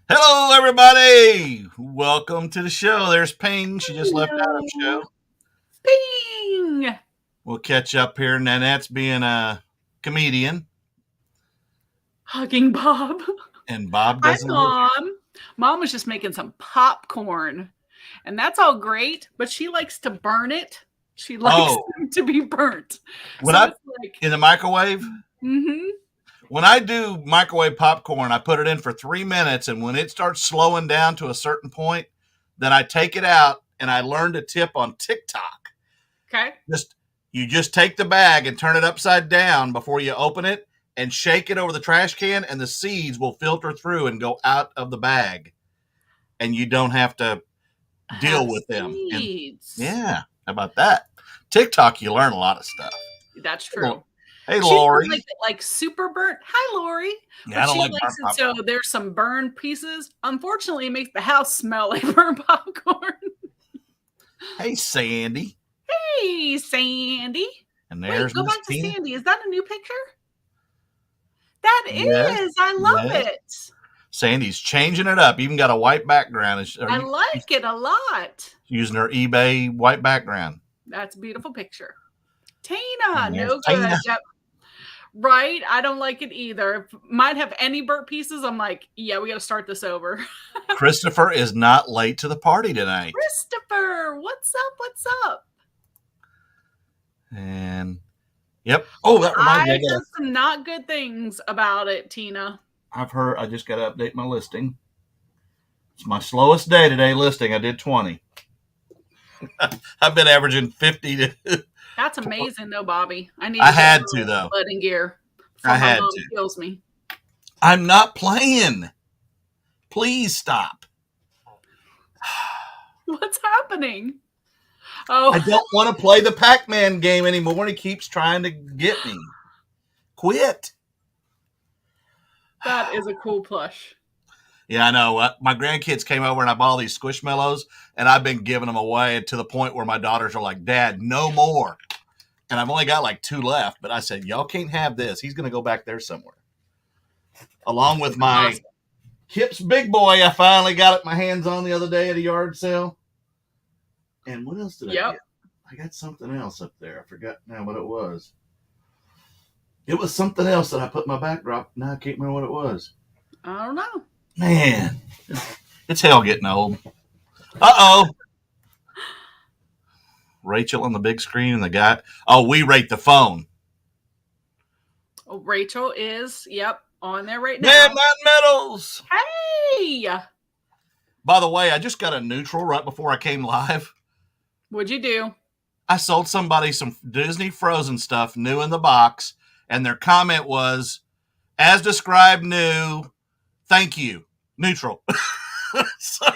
Hello, everybody. Welcome to the show. There's Ping. She just left Adam's Hello. show. Bing. We'll catch up here. Nanette's being a comedian, Hugging Bob. and Bob Hi, doesn't live here. Mom. Mom was just making some popcorn, and that's all great, but she likes to burn it. She likes Oh, them to be burnt. when So I it's like, in the microwave, mm-hmm. when I do microwave popcorn, I put it in for 3 minutes, and when it starts slowing down to a certain point, then I take it out and I learned a tip on TikTok. Okay. You just take the bag and turn it upside down before you open it and shake it over the trash can, and the seeds will filter through and go out of the bag, and you don't have to deal Have with them. And seeds. yeah, how about that? TikTok, you learn a lot of stuff. That's true. Hey, She doesn't Lori. like it like super burnt. Hi, Lori. Yeah, I But don't she like likes burnt it so popcorn. there's some burned pieces. Unfortunately, it makes the house smell like burnt popcorn. Hey, Sandy. Hey, Sandy. And Wait, there's go Miss back to Tina. Sandy. Is that a new picture? That Yes, is. I love yes. it. Sandy's changing it up. Even got a white background. I She's like it a lot. using her eBay white background. That's a beautiful picture. Tina, And there's no Tina. good. Yep. Right. I don't like it either. Might have any burnt pieces. I'm like, yeah, we got to start this over. Christopher is not late to the party tonight. Christopher, what's up? What's up? And yep. Oh, that reminds me. I've heard some not good things about it, Tina. I've heard. I just got to update my listing. It's my slowest day today listing. I did 20. I've been averaging 50 to. That's amazing, though, Bobby. I need I to get had my to though. wedding gear I before my had mom to. kills me. I'm not playing. Please stop. What's happening? Oh, I don't want to play the Pac-Man game anymore, and he keeps trying to get me. Quit. that is a cool plush. Yeah, I know. My grandkids came over and I bought all these Squishmallows, and I've been giving them away to the point where my daughters are like, "Dad, no more." And I've only got like 2 left, but I said, "Y'all can't have this. He's going to go back there somewhere." Along with my Awesome. Hips Big Boy, I finally got it my hands on the other day at a yard sale. And what else did I Yep. get? I got something else up there. I forgot now what it was. It was something else that I put in my backdrop. Now I can't remember what it was. I don't know. Man, it's hell getting old. Uh-oh. Rachel on the big screen and the guy. Oh, we rate the phone. Oh, Rachel is, yep, on there right now. Man, Mountain Meadows. Hey, By the way, I just got a neutral right before I came live. what'd you do? I sold somebody some Disney Frozen stuff new in the box, and their comment was, as described, new, thank you, neutral. So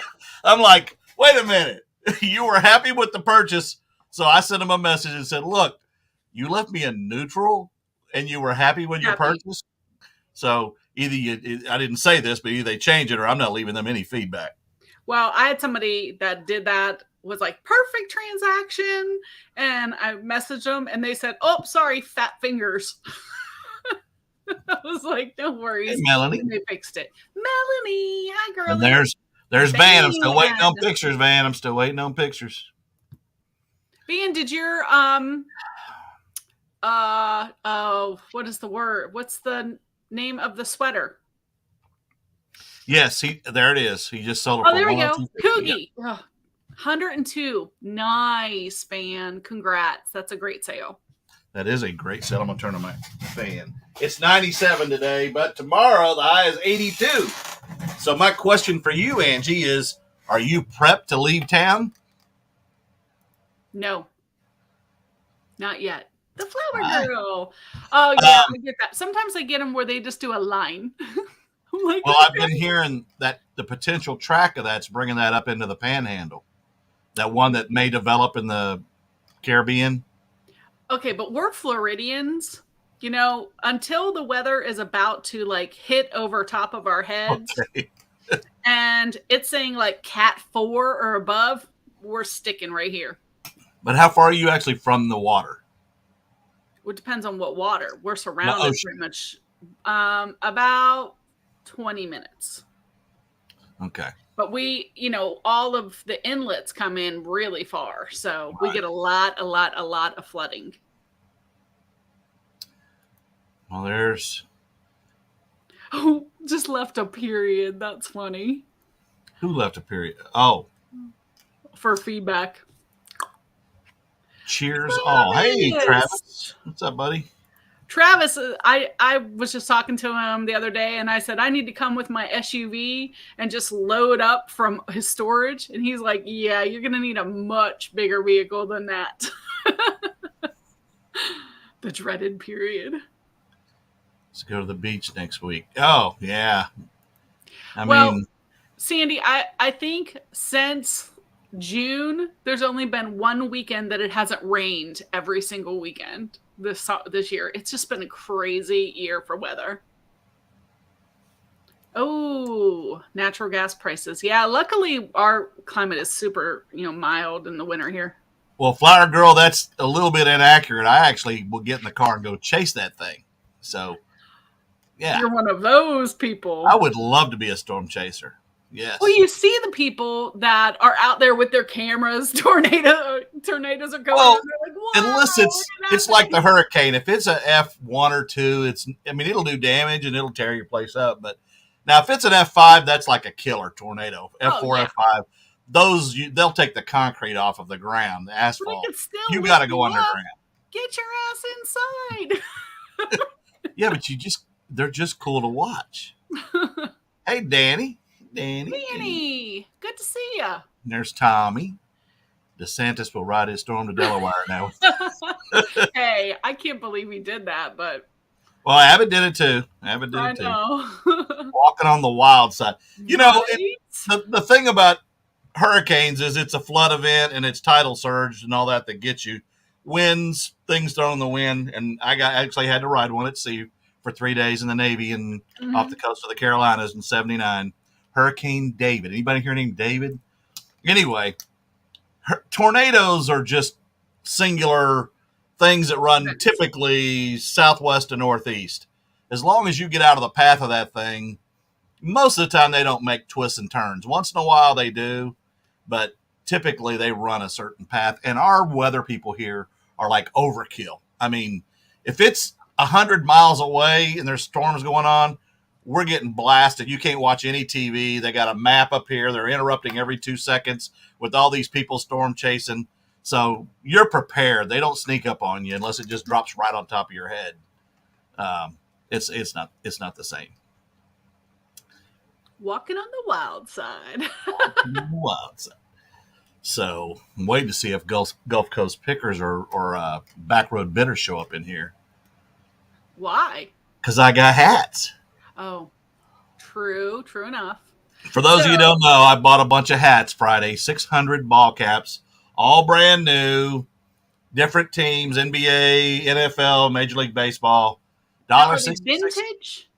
I'm like, wait a minute. You were happy with the purchase. So I sent them a message and said, look, you left me a neutral and you were happy with your Happy. purchase. So I didn't say this, but either they change it or I'm not leaving them any feedback. Well, I had somebody that did that, was like, perfect transaction. And I messaged them and they said, oh, sorry, fat fingers. I was like, no worries. Hey, Melanie. And they fixed it. Melanie, hi, girl. And there's Van. I'm still waiting on Van. pictures, Van. I'm still waiting on pictures. Van, did your what is the word? What's the name of the sweater? Yes, there it is. He just sold it Oh, for there we go. 102.50. Yep. Coogie. Ugh, 102. Nice, Van. Congrats. That's a great sale. That is a great sale. I'm going to turn on my fan. It's 97 today, but tomorrow the high is 82. So my question for you, Angie, is are you prepped to leave town? No, not yet. The flower girl. Oh, yeah, I get that. Sometimes I get them where they just do a line. I'm like, well, I've been hearing that the potential track of that's bringing that up into the Panhandle. That one that may develop in the Caribbean. okay, but we're Floridians. You know, until the weather is about to like hit over top of our heads, Okay. and it's saying like Cat 4 or above, we're sticking right here. But how far are you actually from the water? It depends on what water. We're surrounded ocean. pretty much about 20 minutes. Okay. But we, all of the inlets come in really far. So we get a lot of flooding. Well, there's... Oh, just left a period. That's funny. Who left a period? Oh. For feedback. Cheers all. Hey, Travis. What's up, buddy? Travis, I was just talking to him the other day, and I said, I need to come with my SUV and just load up from his storage. And he's like, yeah, you're going to need a much bigger vehicle than that. The dreaded period. Let's go to the beach next week. Oh, yeah. I mean, Sandy, I think since June, there's only been one weekend that it hasn't rained every single weekend this year. It's just been a crazy year for weather. Oh, natural gas prices. Yeah, luckily our climate is super, mild in the winter here. Well, Flower Girl, that's a little bit inaccurate. I actually will get in the car and go chase that thing. So, yeah. You're one of those people. I would love to be a storm chaser. Yes. Well, you see the people that are out there with their cameras. Tornadoes are going. Well, like, unless it's like the hurricane. If it's a F1 or 2, it'll do damage and it'll tear your place up. But now, if it's an F5, that's like a killer tornado. F4, F5, they'll take the concrete off of the ground, the asphalt. You got to go underground. Get your ass inside. Yeah, but they're just cool to watch. Hey, Danny, good to see ya. There's Tommy. DeSantis will ride his storm to Delaware now. Hey, I can't believe he did that, but well, Abbott did it too. I know. Walking on the wild side. The thing about hurricanes is it's a flood event and it's tidal surge and all that gets you. Winds, things thrown in the wind, and I actually had to ride one at sea for 3 days in the Navy and off the coast of the Carolinas in '79. Hurricane David. Anybody hear named David? Anyway, tornadoes are just singular things that run typically southwest to northeast. As long as you get out of the path of that thing, most of the time they don't make twists and turns. Once in a while they do, but typically they run a certain path. And our weather people here are like overkill. I mean, if it's 100 miles away and there's storms going on, we're getting blasted. You can't watch any TV. They got a map up here. They're interrupting every 2 seconds with all these people storm chasing. So you're prepared. They don't sneak up on you unless it just drops right on top of your head. It's not the same. Walking on the wild side. So I'm waiting to see if Gulf Coast pickers or back road bidders show up in here. Why? Because I got hats. Oh, true enough. For those of you who don't know, I bought a bunch of hats Friday, 600 ball caps, all brand new, different teams, NBA, NFL, Major League Baseball. $1.66. Vintage?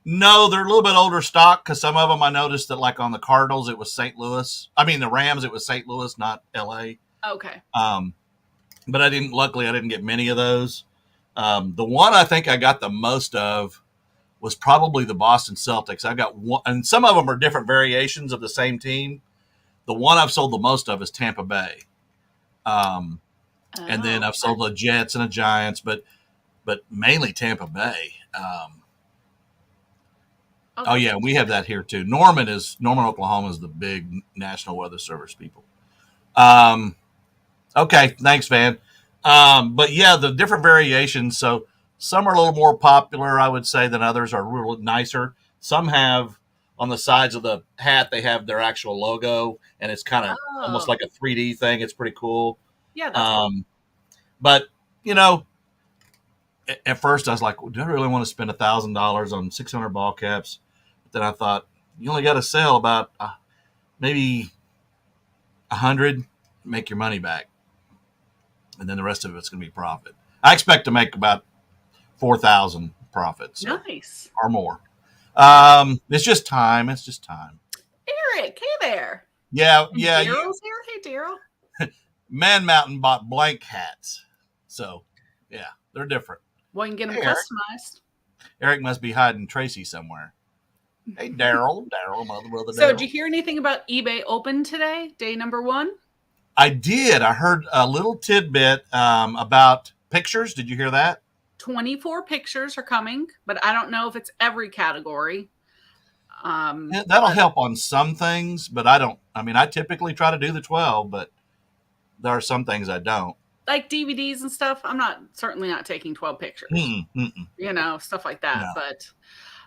No, they're a little bit older stock because some of them I noticed that like on the Cardinals, it was St. Louis. I mean, the Rams, it was St. Louis, not L.A. Okay. But luckily I didn't get many of those. The one I think I got the most of was probably the Boston Celtics. I got one, and some of them are different variations of the same team. The one I've sold the most of is Tampa Bay. And then I've sold the Jets and the Giants, but mainly Tampa Bay. Oh yeah, we have that here too. Norman, Oklahoma is the big National Weather Service people. Okay, thanks, Van. But yeah, the different variations. So some are a little more popular, I would say, than others are a little nicer. Some have on the sides of the hat, they have their actual logo, and it's kind of almost like a 3D thing. It's pretty cool. Yeah, that's cool. But at first I was like, well, do I really want to spend $1,000 on 600 ball caps? But then I thought, you only got to sell about maybe 100, make your money back. And then the rest of it's going to be profit. I expect to make about 4,000 profits. Nice. Or more. It's just time. Eric, hey there. Yeah. Daryl's here. Hey, Daryl. Man Mountain bought blank hats. So, yeah, they're different. Well, you can get them customized. Eric must be hiding Tracy somewhere. Hey, Daryl, mother, brother, So, Daryl. did you hear anything about eBay Open today, day number 1? I did. I heard a little tidbit about pictures. Did you hear that? 24 pictures are coming, but I don't know if it's every category. Yeah, that'll help on some things, but I don't. I mean, I typically try to do the 12, but there are some things I don't. Like DVDs and stuff, I'm certainly not taking 12 pictures. Stuff like that. No. But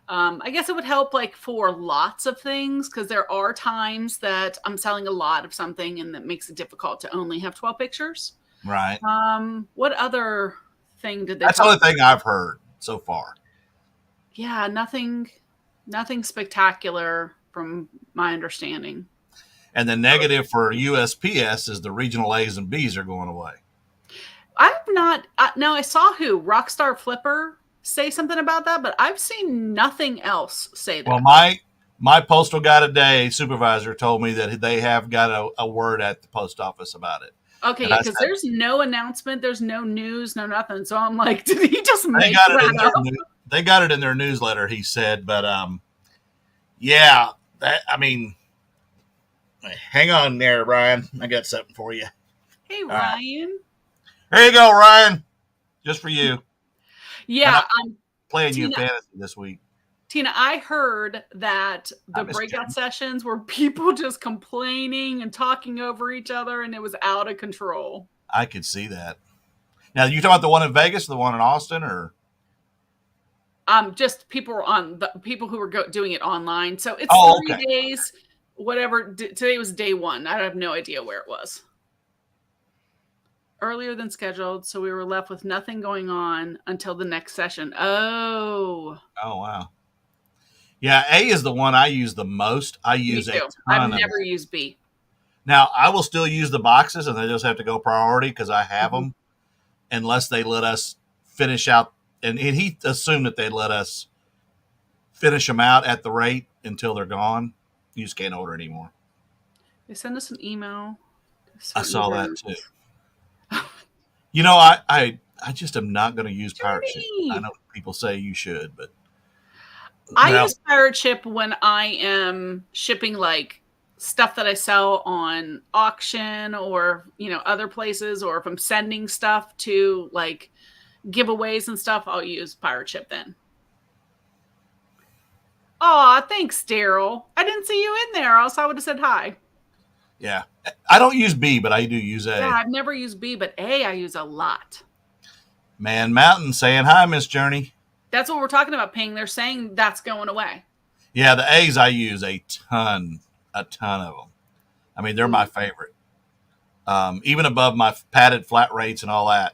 I guess it would help like for lots of things, because there are times that I'm selling a lot of something and that makes it difficult to only have 12 pictures. Right. What other thing did they That's the only thing I've heard so far. Yeah, nothing spectacular from my understanding. And the negative for USPS is the regional A's and B's are going away. I saw Rockstar Flipper say something about that, but I've seen nothing else say that. Well, my postal guy today, supervisor, told me that they have got a word at the post office about it. Okay, because there's no announcement, there's no news, no nothing. So I'm like, did he just make that up? They got it in their newsletter, he said, but yeah, hang on there, Ryan. I got something for you. Hey, Ryan. There you go, Ryan. Just for you. Yeah, I'm playing you fantasy this week. Tina, I heard that the breakout sessions were people just complaining and talking over each other, and it was out of control. I could see that. Now, you talking about the one in Vegas, or the one in Austin, or? Just people who were doing it online. So it's 3 days, whatever. Today was day 1. I have no idea where it was. Earlier than scheduled, so we were left with nothing going on until the next session. Oh, wow. Yeah, A is the one I use the most. I use a ton. I've never used B. Now, I will still use the boxes, and they just have to go priority because I have them, unless they let us finish out. And he assumed that they'd let us finish them out at the rate until they're gone. You just can't order anymore. They send us an email. I saw that too. I just am not going to use Pirate Ship. I know people say you should, but I use Pirate Ship when I am shipping like stuff that I sell on auction or other places, or if I'm sending stuff to like giveaways and stuff, I'll use Pirate Ship then. Aw, thanks, Daryl. I didn't see you in there, else I would have said hi. Yeah. I don't use B, but I do use A. Yeah, I've never used B, but A I use a lot. Man Mountain saying hi, Miss Journey. That's what we're talking about, Ping. They're saying that's going away. Yeah, the A's I use a ton of them. I mean, they're my favorite. Even above my padded flat rates and all that.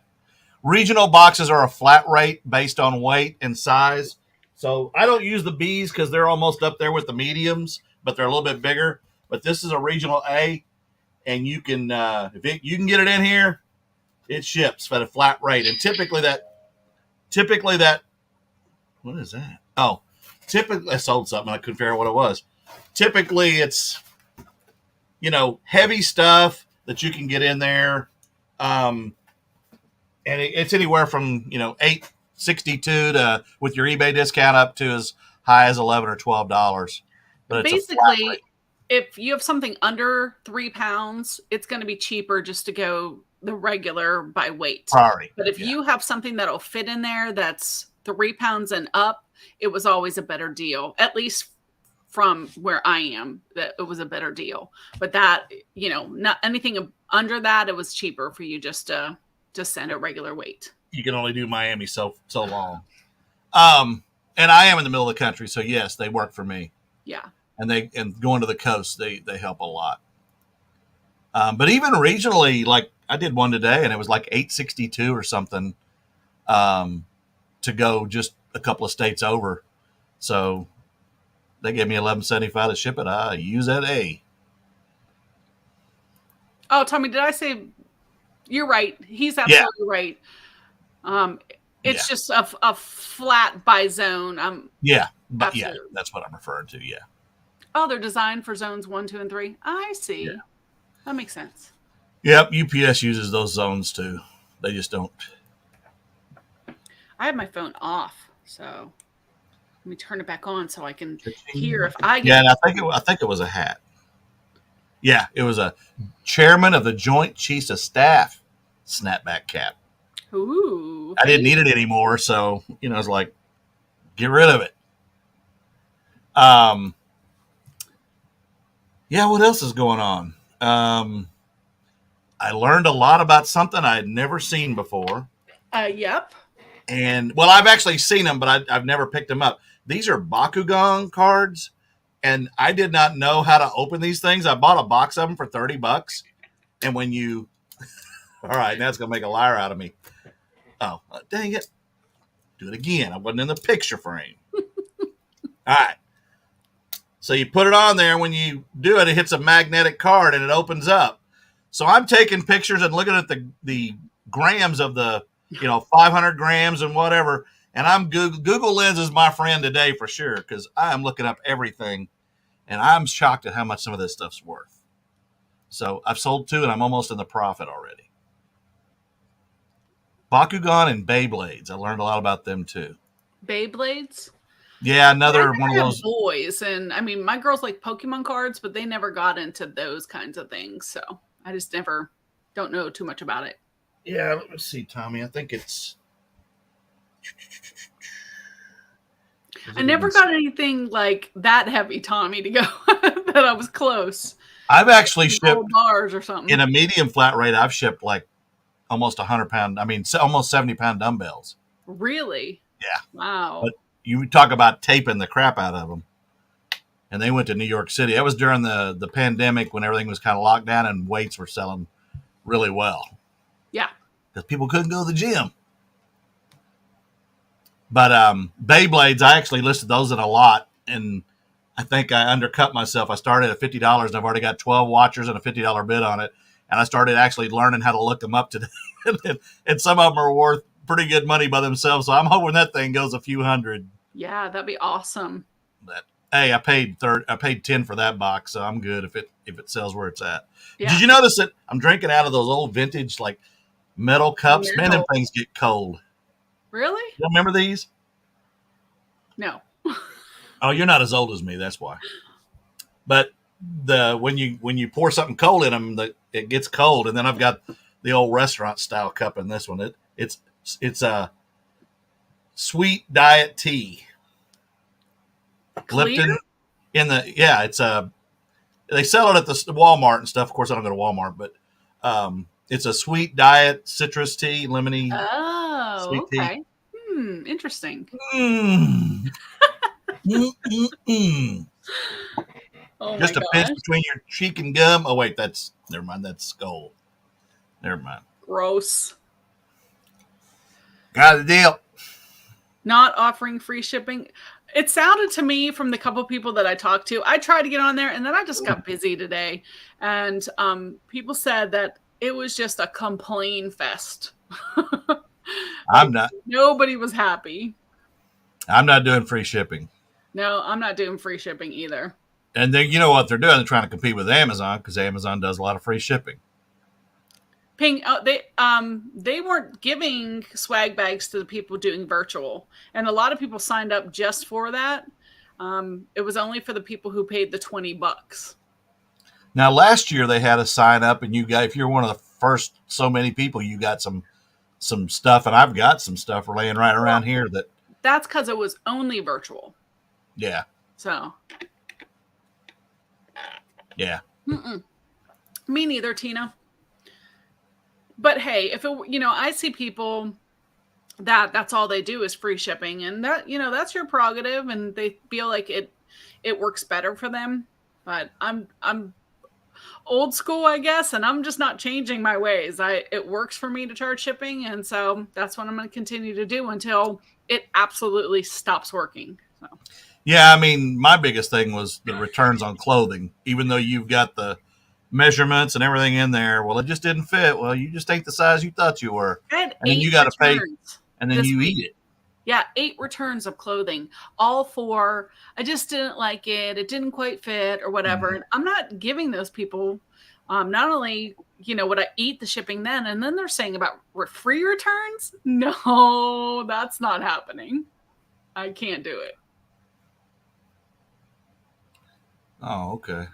Regional boxes are a flat rate based on weight and size. So I don't use the B's because they're almost up there with the mediums, but they're a little bit bigger. But this is a regional A, and you can you can get it in here, it ships at a flat rate. And typically that what is that? Oh, typically I sold something. I couldn't figure out what it was. Typically it's heavy stuff that you can get in there, and it's anywhere from $8.62 to, with your eBay discount, up to as high as $11 or $12. But basically, if you have something under 3 pounds, it's going to be cheaper just to go the regular by weight. Priority. But if you have something that'll fit in there that's 3 pounds and up, it was always a better deal. At least from where I am, that it was a better deal. But that, not anything under that, it was cheaper for you just to send a regular weight. You can only do Miami so long. And I am in the middle of the country, so yes, they work for me. Yeah. And going to the coast, they help a lot. But even regionally, like I did one today, and it was like $8.62 or something to go just a couple of states over. So they gave me $11.75 to ship it. I use that A. Oh, Tommy, did I say you're right? He's absolutely right. It's just a flat by zone. Yeah, but absolutely. Yeah, that's what I'm referring to. Yeah. Oh, they're designed for zones 1, 2, and 3. I see. Yeah. That makes sense. Yep, UPS uses those zones too. They just don't. I have my phone off, so. Let me turn it back on so I can hear if I get. Yeah, and I think it was a hat. Yeah, it was a chairman of the Joint Chiefs of Staff snapback cap. Ooh, I didn't need it anymore, so I was like, get rid of it. Yeah, what else is going on? I learned a lot about something I had never seen before. Yep. And well, I've actually seen them, but I've never picked them up. These are Bakugan cards, and I did not know how to open these things. I bought a box of them for $30, and when you, all right, now it's gonna make a liar out of me. Oh, dang it! Do it again. I wasn't in the picture frame. All right. So you put it on there, and when you do it, it hits a magnetic card and it opens up. So I'm taking pictures and looking at the grams of the 500 grams and whatever. And I'm Google Lens is my friend today for sure, because I am looking up everything, and I'm shocked at how much some of this stuff's worth. So I've sold 2, and I'm almost in the profit already. Bakugan and Beyblades. I learned a lot about them too. Beyblades. Yeah, another one of those boys, and I mean, my girls like Pokemon cards, but they never got into those kinds of things. So I just don't know too much about it. Yeah, let me see, Tommy. I think it's. I never got anything like that heavy, Tommy, to go that I was close. I've actually shipped bars or something in a medium flat rate. I've shipped like almost 100-pound. I mean, almost 70-pound dumbbells. Really? Yeah. Wow. But you talk about taping the crap out of them. And they went to New York City. That was during the pandemic when everything was kind of locked down and weights were selling really well. Yeah. Because people couldn't go to the gym. But Beyblades, I actually listed those in a lot. And I think I undercut myself. I started at $50 and I've already got 12 watchers and a $50 bid on it. And I started actually learning how to look them up today. And some of them are worth pretty good money by themselves. So I'm hoping that thing goes a few hundred. Yeah, that'd be awesome. But hey, I paid 10 for that box, so I'm good if it sells where it's at. Yeah. Did you notice that I'm drinking out of those old vintage like metal cups? Man, them things get cold. Really? You remember these? No. Oh, you're not as old as me, that's why. But when you pour something cold in them, it gets cold, and then I've got the old restaurant style cup in this one. It's a sweet diet tea. Clear? Lipton it's they sell it at the Walmart and stuff. Of course, I don't go to Walmart, but it's a sweet diet citrus tea, lemony. Oh, sweet okay. Tea. Interesting. Oh, just a pinch between your cheek and gum. Oh wait, never mind. That's skull. Never mind. Gross. Got a deal. Not offering free shipping. It sounded to me from the couple people that I talked to, I tried to get on there and then I just got busy today. And people said that it was just a complain fest. I'm not. Nobody was happy. I'm not doing free shipping. No, I'm not doing free shipping either. And then you know what they're doing? They're trying to compete with Amazon because Amazon does a lot of free shipping. They weren't giving swag bags to the people doing virtual, and a lot of people signed up just for that. It was only for the people who paid the $20. Now, last year they had a sign up, and if you're one of the first so many people, you got some stuff, and I've got some stuff laying right around here. That's because it was only virtual. Yeah. So. Yeah. Me neither, Tina. But hey, if I see people that's all they do is free shipping, and that's your prerogative, and they feel like it works better for them. But I'm old school, I guess, and I'm just not changing my ways. It works for me to charge shipping, and so that's what I'm going to continue to do until it absolutely stops working. So. Yeah, I mean, my biggest thing was the returns on clothing, even though you've got the measurements and everything in there. Well, it just didn't fit. Well, you just ain't the size you thought you were. And then you got to pay, and then you eat it. Yeah, 8 returns of clothing, all for, I just didn't like it. It didn't quite fit or whatever. Mm-hmm. And I'm not giving those people not only, would I eat the shipping then, and then they're saying about free returns? No, that's not happening. I can't do it. Oh, okay.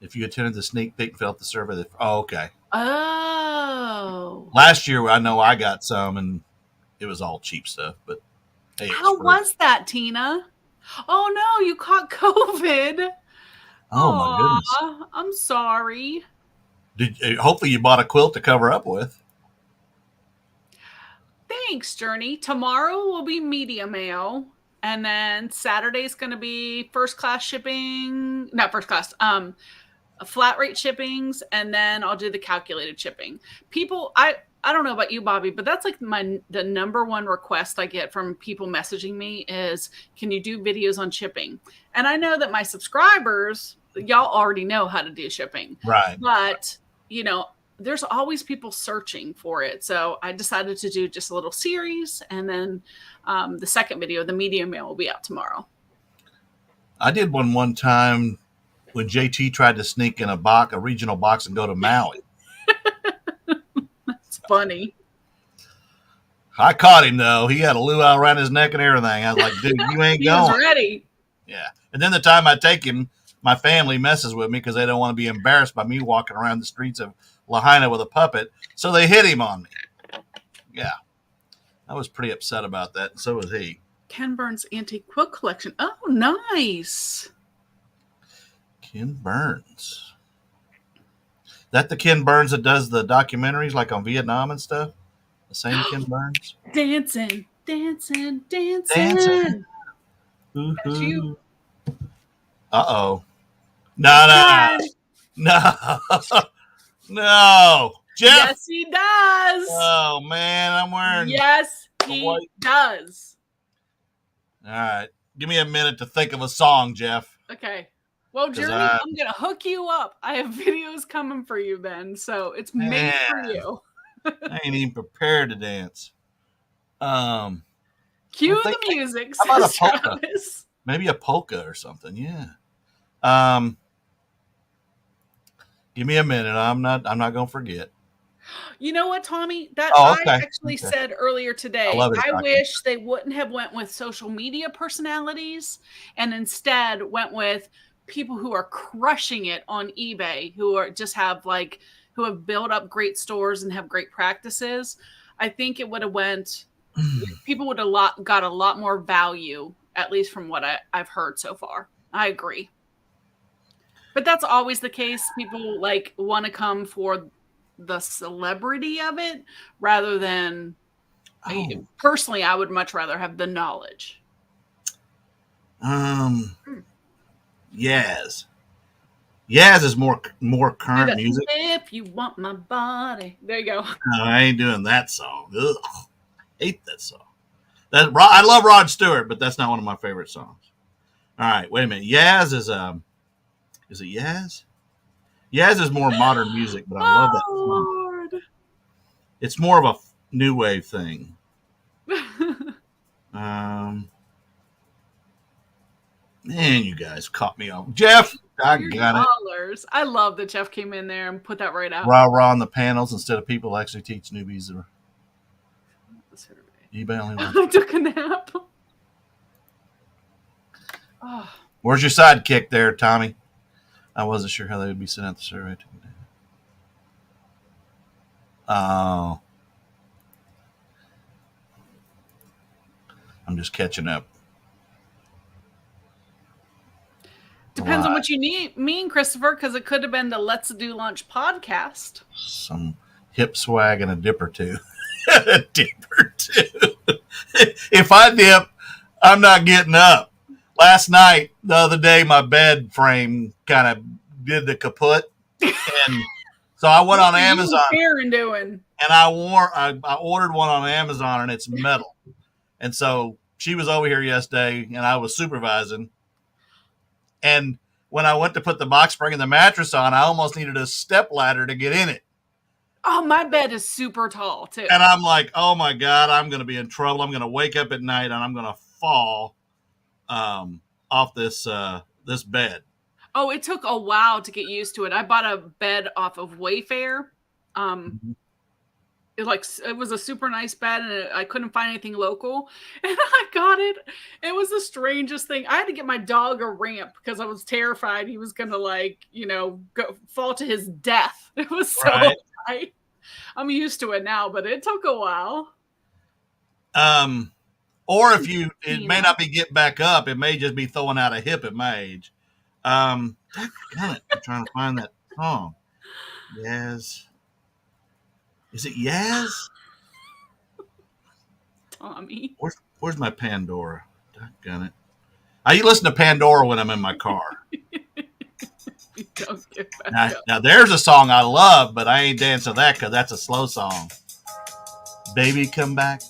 If you attended the sneak peek and felt the survey, oh, okay. Oh. Last year, I know I got some, and it was all cheap stuff. But hey, it was How free. was that, Tina? Oh no, you caught COVID. Oh my goodness! Aw, I'm sorry. Hopefully you bought a quilt to cover up with. Thanks, Journey. Tomorrow will be media mail. And then Saturday's going to be first class shipping. Not first class. Flat rate shippings, and then I'll do the calculated shipping. People, I don't know about you, Bobby, but that's like the number one request I get from people messaging me is, can you do videos on shipping? And I know that my subscribers, y'all already know how to do shipping, Right. but you know, there's always people searching for it. So I decided to do just a little series, and then the second video, the media mail, will be out tomorrow. I did one time when JT tried to sneak in a regional box, and go to Maui. It's funny. I caught him though. He had a luau around his neck and everything. I was like, dude, you ain't He going. was ready. Yeah. And then the time I take him, my family messes with me because they don't want to be embarrassed by me walking around the streets of Lahaina with a puppet. So they hit him on me. Yeah. I was pretty upset about that. And so was he. Ken Burns Antique Quilt Collection. Oh, nice. Ken Burns. That the Ken Burns that does the documentaries like on Vietnam and stuff? The same Ken Burns? Dancing, dancing, dancing. That's you. Uh-oh. No. No. Jeff. Yes, he does. Oh, man. I'm wearing. Yes, he does. All right. Give me a minute to think of a song, Jeff. Okay. Well, Journey, I'm going to hook you up. I have videos coming for you then. So it's made for you. I ain't even prepared to dance. Cue the music. How about a polka? Travis. Maybe a polka or something. Yeah. Give me a minute. I'm not going to forget. You know what, Tommy? That okay. I actually said earlier today. I wish they wouldn't have went with social media personalities and instead went with people who are crushing it on eBay, who have built up great stores and have great practices. I think it would have people would have got a lot more value, at least from what I've heard so far. I agree. But that's always the case. People want to come for the celebrity of it rather than personally, I would much rather have the knowledge. Yaz is more current music. If you want my body, there you go. No, I ain't doing that song. Ugh, hate that song. I love Rod Stewart, but that's not one of my favorite songs. All right, wait a minute. Yaz is it Yaz? Yaz is more modern music, but I love that song. Lord. It's more of a new wave thing. Man, you guys caught me off. Jeff, I got it. I love that Jeff came in there and put that right out. Rah on the panels instead of people actually teach newbies. I took a nap. Oh. Where's your sidekick there, Tommy? I wasn't sure how they would be sent out the survey. Oh. I'm just catching up. Depends on what you mean, Christopher, because it could have been the Let's Do Lunch podcast. Some hip swag and a dip or two. A dip or two. If I dip, I'm not getting up. Last night, the other day, my bed frame kind of did the kaput. And so I went on Amazon. What are you doing? And I ordered one on Amazon, and it's metal. And so she was over here yesterday, and I was supervising. And when I went to put the box spring and the mattress on, I almost needed a step ladder to get in it. Oh, my bed is super tall, too. And I'm like, oh, my God, I'm going to be in trouble. I'm going to wake up at night, and I'm going to fall off this bed. Oh, it took a while to get used to it. I bought a bed off of Wayfair. it was a super nice bed, and I couldn't find anything local, and I got it. It was the strangest thing. I had to get my dog a ramp because I was terrified he was gonna fall to his death. It was so high. I'm used to it now, but it took a while. Or if it may not be get back up, it may just be throwing out a hip at my age. I'm trying to find that song. Yaz. Is it Yaz? Tommy. Where's my Pandora? Doggone it. I listen to Pandora when I'm in my car. Don't get back up. Now there's a song I love, but I ain't dancing to that because that's a slow song. Baby, come back.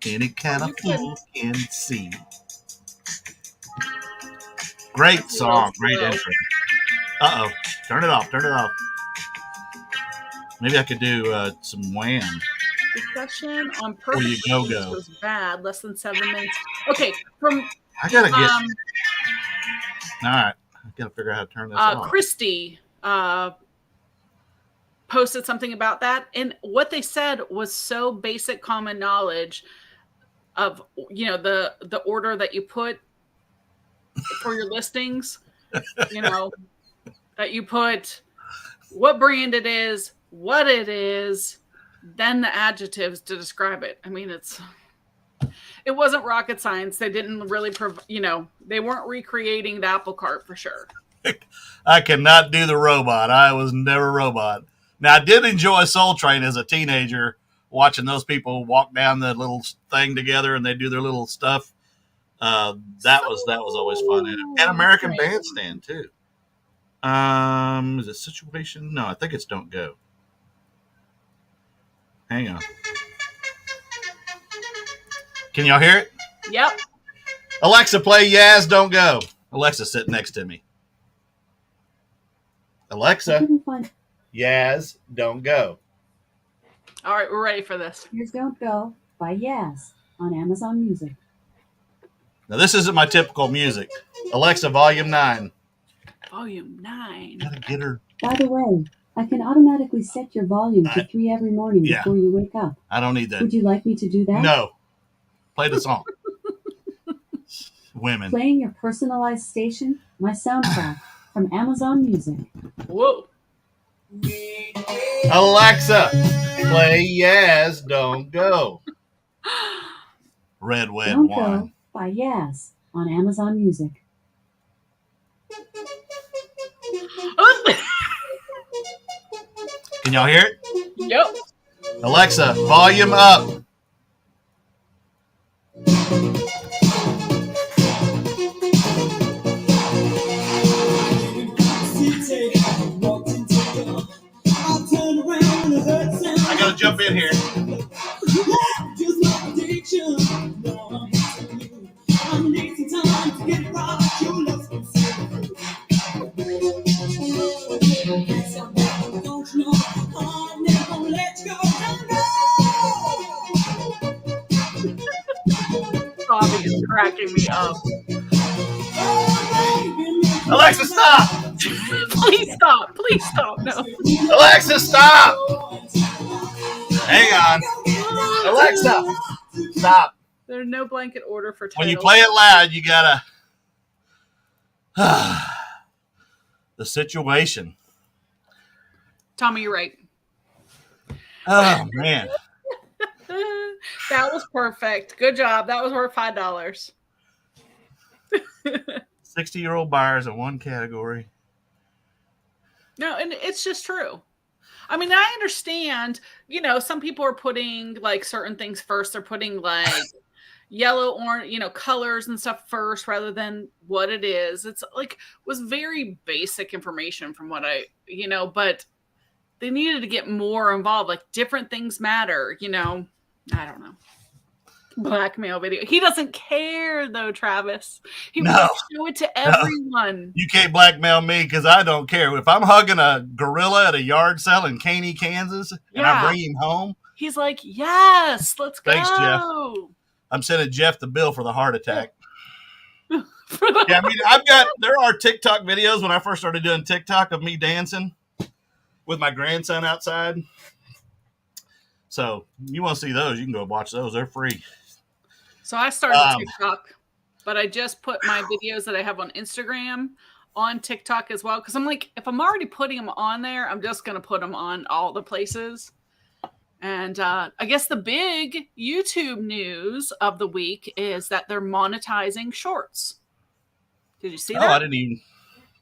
Any kind of fool can see. Great song. Great intro. Uh-oh. Turn it off. Maybe I could do some Wham. Discussion on perfect you go. Was bad. Less than 7 minutes. Okay. I gotta get. All right. I gotta figure out how to turn this off. Christy posted something about that, and what they said was so basic common knowledge of the order that you put for your listings. That you put what brand it is, what it is, then the adjectives to describe it. I mean, it wasn't rocket science. They didn't really they weren't recreating the apple cart for sure. I cannot do the robot. I was never a robot. Now, I did enjoy Soul Train as a teenager, watching those people walk down the little thing together and they do their little stuff. That was always fun. And American Bandstand too. Is it Situation? No, I think it's Don't Go. Hang on. Can y'all hear it? Yep. Alexa, play Yaz, Don't Go. Alexa's sitting next to me. Alexa, Yaz, Don't Go. All right, we're ready for this. Here's Don't Go by Yaz on Amazon Music. Now, this isn't my typical music. Alexa, volume 9. Volume 9. Gotta get her. By the way, I can automatically set your volume to 3 every morning before you wake up. I don't need that. Would you like me to do that? No. Play the song. Women. Playing your personalized station, my soundtrack from Amazon Music. Whoa. Alexa, play Yaz, Don't Go. Red Don't Wine. Go by Yaz on Amazon Music. Can y'all hear it? Yep. Alexa, volume up. I gotta jump in here. Bobby is cracking me up. Alexa, stop! Please stop. Please stop. No. Alexa, stop! Hang on. Alexa, stop. There's no blanket order for titles. When you play it loud, you gotta. The situation. Tommy, you're right. Oh, man. That was perfect. Good job. That was worth $5. 60-year-old buyers in one category. No, and it's just true. I mean, I understand, some people are putting like certain things first. They're putting like yellow, orange, colors and stuff first rather than what it is. It's like was very basic information from what but they needed to get more involved. Like different things matter, I don't know. Blackmail video. He doesn't care though, Travis. He wants to show it to everyone. You can't blackmail me because I don't care. If I'm hugging a gorilla at a yard sale in Caney, Kansas, and I bring him home, he's like, yes, let's go. Thanks, Jeff. I'm sending Jeff the bill for the heart attack. There are TikTok videos when I first started doing TikTok of me dancing with my grandson outside. So you want to see those, you can go watch those. They're free. So I started TikTok, but I just put my videos that I have on Instagram on TikTok as well. Because I'm like, if I'm already putting them on there, I'm just going to put them on all the places. And I guess the big YouTube news of the week is that they're monetizing shorts. Did you see that? I didn't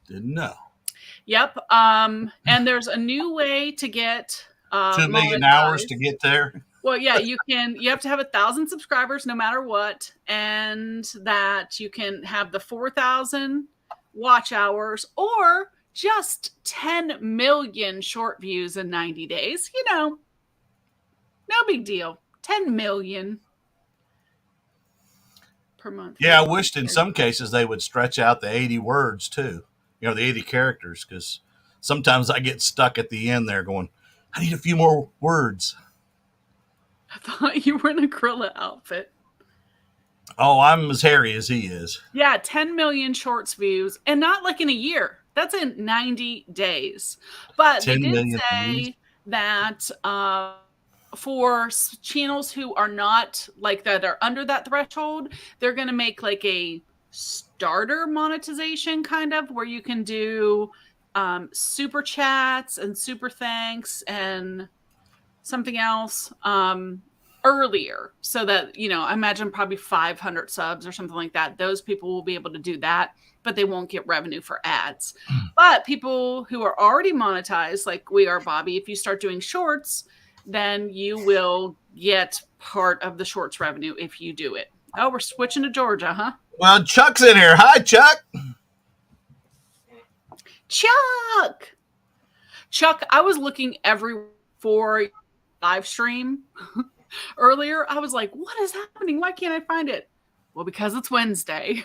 know. Yep. And there's a new way to get 2 million hours to get there. Well, yeah, you have to have 1,000 subscribers no matter what. And that you can have the 4,000 watch hours or just 10 million short views in 90 days. You know, no big deal. 10 million per month. Yeah, I wished in some cases they would stretch out the 80 words too. You know, the 80 characters, because sometimes I get stuck at the end there going, I need a few more words. I thought you were in a gorilla outfit. Oh, I'm as hairy as he is. Yeah, 10 million shorts views, and not like in a year. That's in 90 days. But they did say that for channels who are not like that are under that threshold, they're going to make like a starter monetization kind of where you can do super chats and super thanks and something else earlier, so that, you know, I imagine probably 500 subs or something like that. Those people will be able to do that, but they won't get revenue for ads. But people who are already monetized, like we are, Bobby, if you start doing shorts, then you will get part of the shorts revenue if you do it. Oh, we're switching to Georgia, huh? Well, Chuck's in here. Hi, Chuck. Chuck, I was looking everywhere for live stream earlier. I was like, what is happening? Why can't I find it? Well, because it's Wednesday.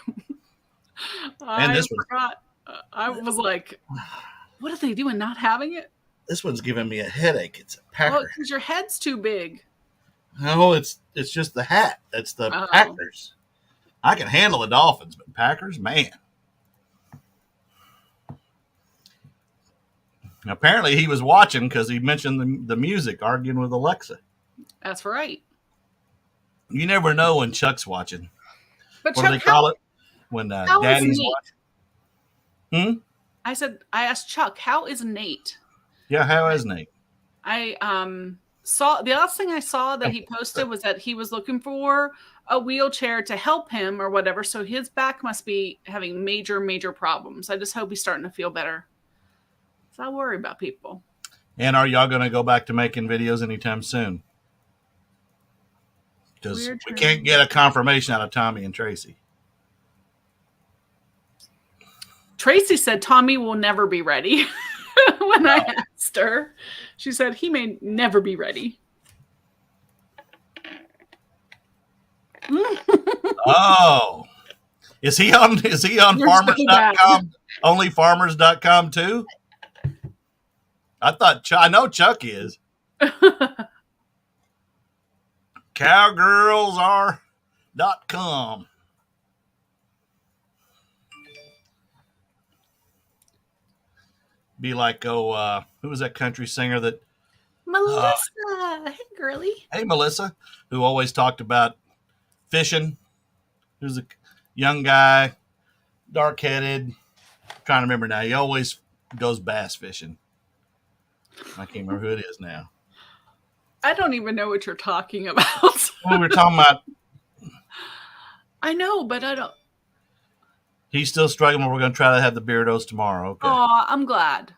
I forgot. I was like, what are they doing not having it? This one's giving me a headache. It's a Packer. Well, because your head's too big. No, it's just the hat. That's the Packers. I can handle the Dolphins, but Packers, man. Apparently he was watching because he mentioned the music, arguing with Alexa. That's right. You never know when Chuck's watching. But what Chuck, do they call it? When Daddy's watching. I asked Chuck, how is Nate? Yeah, how is Nate? I saw the last thing I saw that he posted was that he was looking for a wheelchair to help him or whatever. So his back must be having major problems. I just hope he's starting to feel better. So I worry about people. And are y'all going to go back to making videos anytime soon? Because we can't get a confirmation out of Tommy and Tracy. Tracy said Tommy will never be ready. When I asked her, she said he may never be ready. Oh, is he on farmers.com? Onlyfarmers.com too? I know Chuck is. Cowgirls.com. Be like, who was that country singer that? Melissa. Hey, girly. Hey, Melissa, who always talked about fishing. Who's a young guy, dark-headed. Trying to remember now. He always goes bass fishing. I can't remember who it is now. I don't even know what you're talking about. Well, we're talking about. I know, but I don't. He's still struggling. We're going to try to have the Beardos tomorrow. Okay. Oh, I'm glad.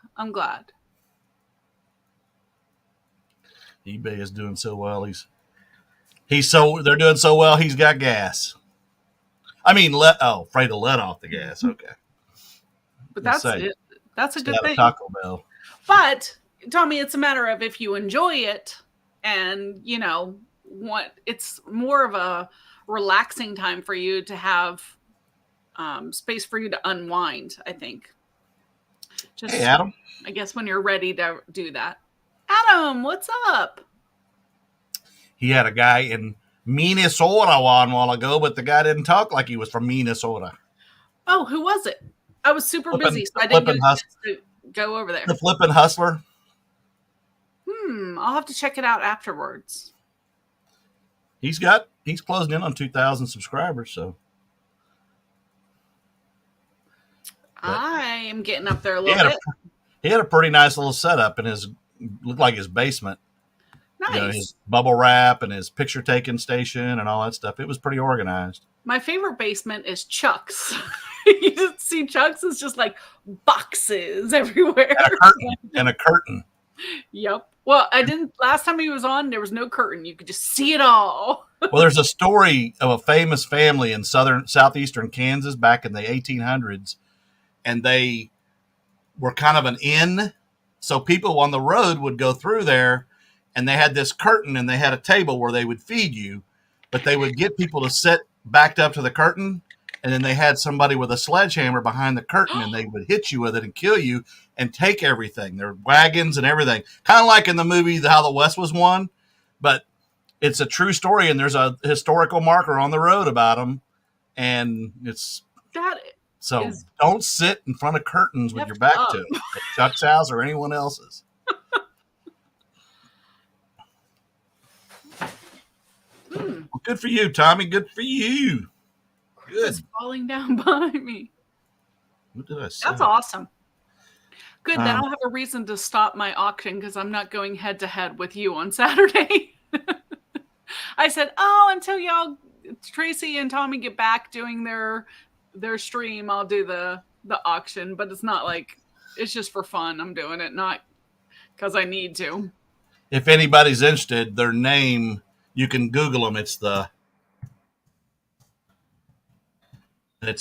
eBay is doing so well. They're doing so well. He's got gas. I mean, afraid to let off the gas. Okay. But that's it. That's a good thing. Taco Bell. But Tommy, it's a matter of if you enjoy it, and it's more of a relaxing time for you to have space for you to unwind. I think. Hey, Adam. I guess when you're ready to do that. Adam, what's up? He had a guy in Minnesota a while ago, but the guy didn't talk like he was from Minnesota. Oh, who was it? I was super busy, so I didn't get a chance to go over there. The flippin' hustler. I'll have to check it out afterwards. He's closing in on 2,000 subscribers, so. I am getting up there a little bit. He had a pretty nice little setup in looked like his basement. Nice. You know, his bubble wrap and his picture taking station and all that stuff. It was pretty organized. My favorite basement is Chuck's. You just see Chuck's is just like boxes everywhere. And a curtain. Yep. Well, last time he was on, there was no curtain. You could just see it all. Well, there's a story of a famous family in southeastern Kansas back in the 1800s, and they were kind of an inn. So people on the road would go through there, and they had this curtain, and they had a table where they would feed you, but they would get people to sit backed up to the curtain, and then they had somebody with a sledgehammer behind the curtain, and they would hit you with it and kill you and take everything, their wagons and everything. Kind of like in the movie How the West Was Won, but it's a true story, and there's a historical marker on the road about them, and don't sit in front of curtains with your back to it at Chuck's house or anyone else's. Well, good for you, Tommy. Good for you. Good. It's falling down behind me. What did I say? That's awesome. Good. Then I'll have a reason to stop my auction because I'm not going head to head with you on Saturday. I said, until y'all, Tracy and Tommy, get back doing their stream, I'll do the auction. But it's not like, it's just for fun. I'm doing it, not because I need to. If anybody's interested, their name, you can Google them. It's a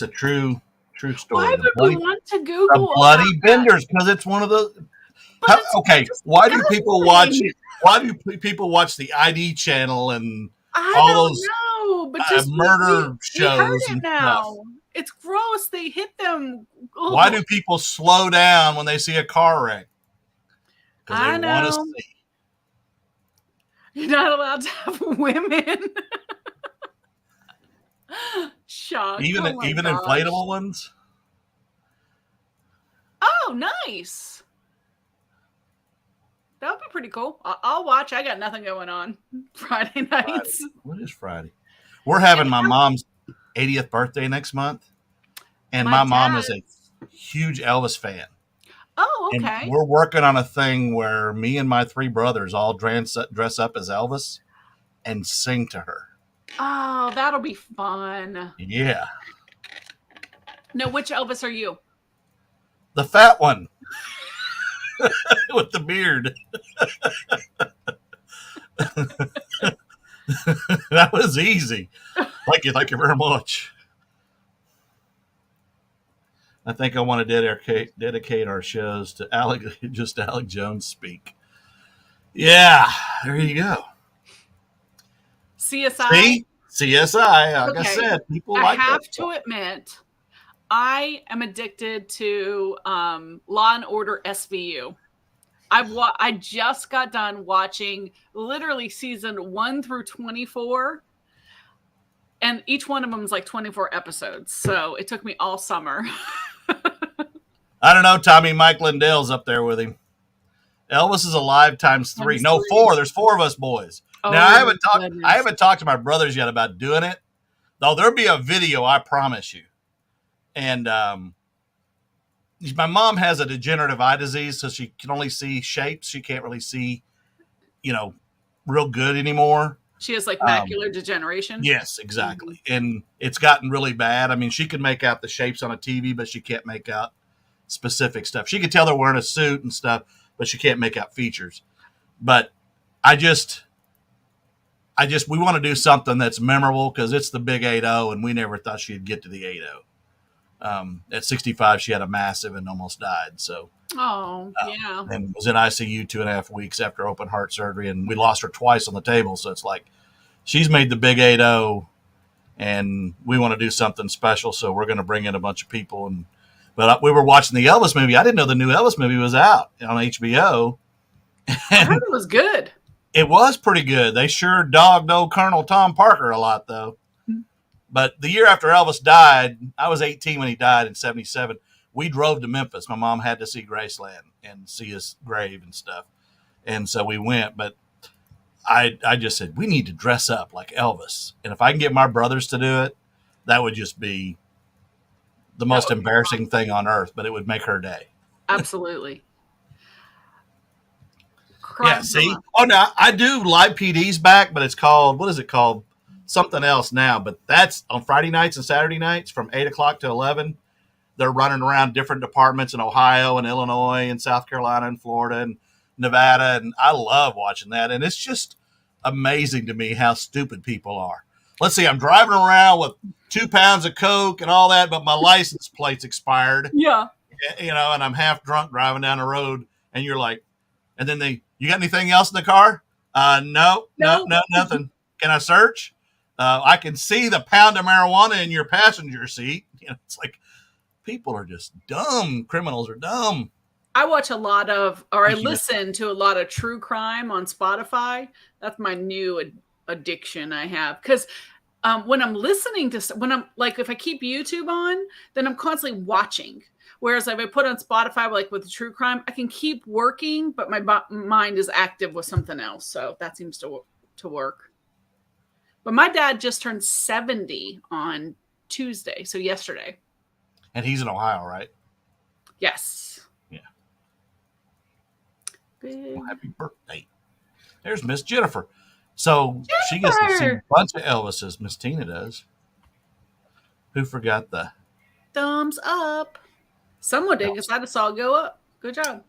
true story. Why would we want to Google the Bloody Benders? Because it's one of the. Why do people watch? Why do people watch the ID channel and all those murder shows and stuff? It's gross. They hit them. Ugh. Why do people slow down when they see a car wreck? Because they want to see. You're not allowed to have women. Shock. Even inflatable ones? Oh, nice. That would be pretty cool. I'll watch. I got nothing going on Friday nights. What is Friday? We're having my mom's 80th birthday next month. And my mom is a huge Elvis fan. Oh, okay. And we're working on a thing where me and my 3 brothers all dress up as Elvis and sing to her. Oh, that'll be fun. Yeah. No, which Elvis are you? The fat one. With the beard. That was easy. Thank you very much. I think I want to dedicate our shows to Alec Jones speak. Yeah, there you go. CSI. See? CSI. Like I said, people like that. I have to admit, I am addicted to Law and Order SVU. I just got done watching literally season 1 through 24, and each one of them is like 24 episodes. So it took me all summer. I don't know, Tommy. Mike Lindell's up there with him. Elvis is alive times 3. No, 4. There's 4 of us boys. Oh, now I haven't talked to my brothers yet about doing it. Though there'll be a video, I promise you. And my mom has a degenerative eye disease, so she can only see shapes. She can't really see, real good anymore. She has like macular degeneration. Yes, exactly. Mm-hmm. And it's gotten really bad. I mean, she can make out the shapes on a TV, but she can't make out specific stuff. She can tell they're wearing a suit and stuff, but she can't make out features. But we want to do something that's memorable because it's the big 8-0, and we never thought she'd get to the 8-0. At 65, she had a massive and almost died. So, yeah. And was in ICU 2.5 weeks after open heart surgery, and we lost her twice on the table. So it's like she's made the big 8-0, and we want to do something special. So we're going to bring in a bunch of people. But we were watching the Elvis movie. I didn't know the new Elvis movie was out on HBO. I heard it was good. It was pretty good. They sure dogged old Colonel Tom Parker a lot, though. But the year after Elvis died, I was 18 when he died in 1977. We drove to Memphis. My mom had to see Graceland and see his grave and stuff. And so we went, but I just said, we need to dress up like Elvis. And if I can get my brothers to do it, that would just be the most embarrassing thing on earth, but it would make her day. Absolutely. Yeah, see? Oh, no, I do Live PD's back, but it's called, what is it called? Something else now, but that's on Friday nights and Saturday nights from 8 o'clock to 11. They're running around different departments in Ohio and Illinois and South Carolina and Florida and Nevada, and I love watching that. And it's just amazing to me how stupid people are. Let's see, I'm driving around with 2 pounds of Coke and all that, but my license plate's expired. Yeah. You know, and I'm half drunk driving down the road, and you're like, and then you got anything else in the car? No, nothing. Can I search? I can see the pound of marijuana in your passenger seat. You know, it's like, people are just dumb. Criminals are dumb. I watch a lot of, or I listen to a lot of true crime on Spotify. That's my new addiction I have. Because when I'm listening to, when I'm like, if I keep YouTube on, then I'm constantly watching. Whereas if I put on Spotify, like with the true crime, I can keep working, but my mind is active with something else. So that seems to work. But my dad just turned 70 on Tuesday. So yesterday. And he's in Ohio, right? Yes. Yeah. Well, happy birthday. There's Miss Jennifer. So she gets to see a bunch of Elvises. Miss Tina does. Who forgot the thumbs up? Someone did because I just saw it go up. Good job.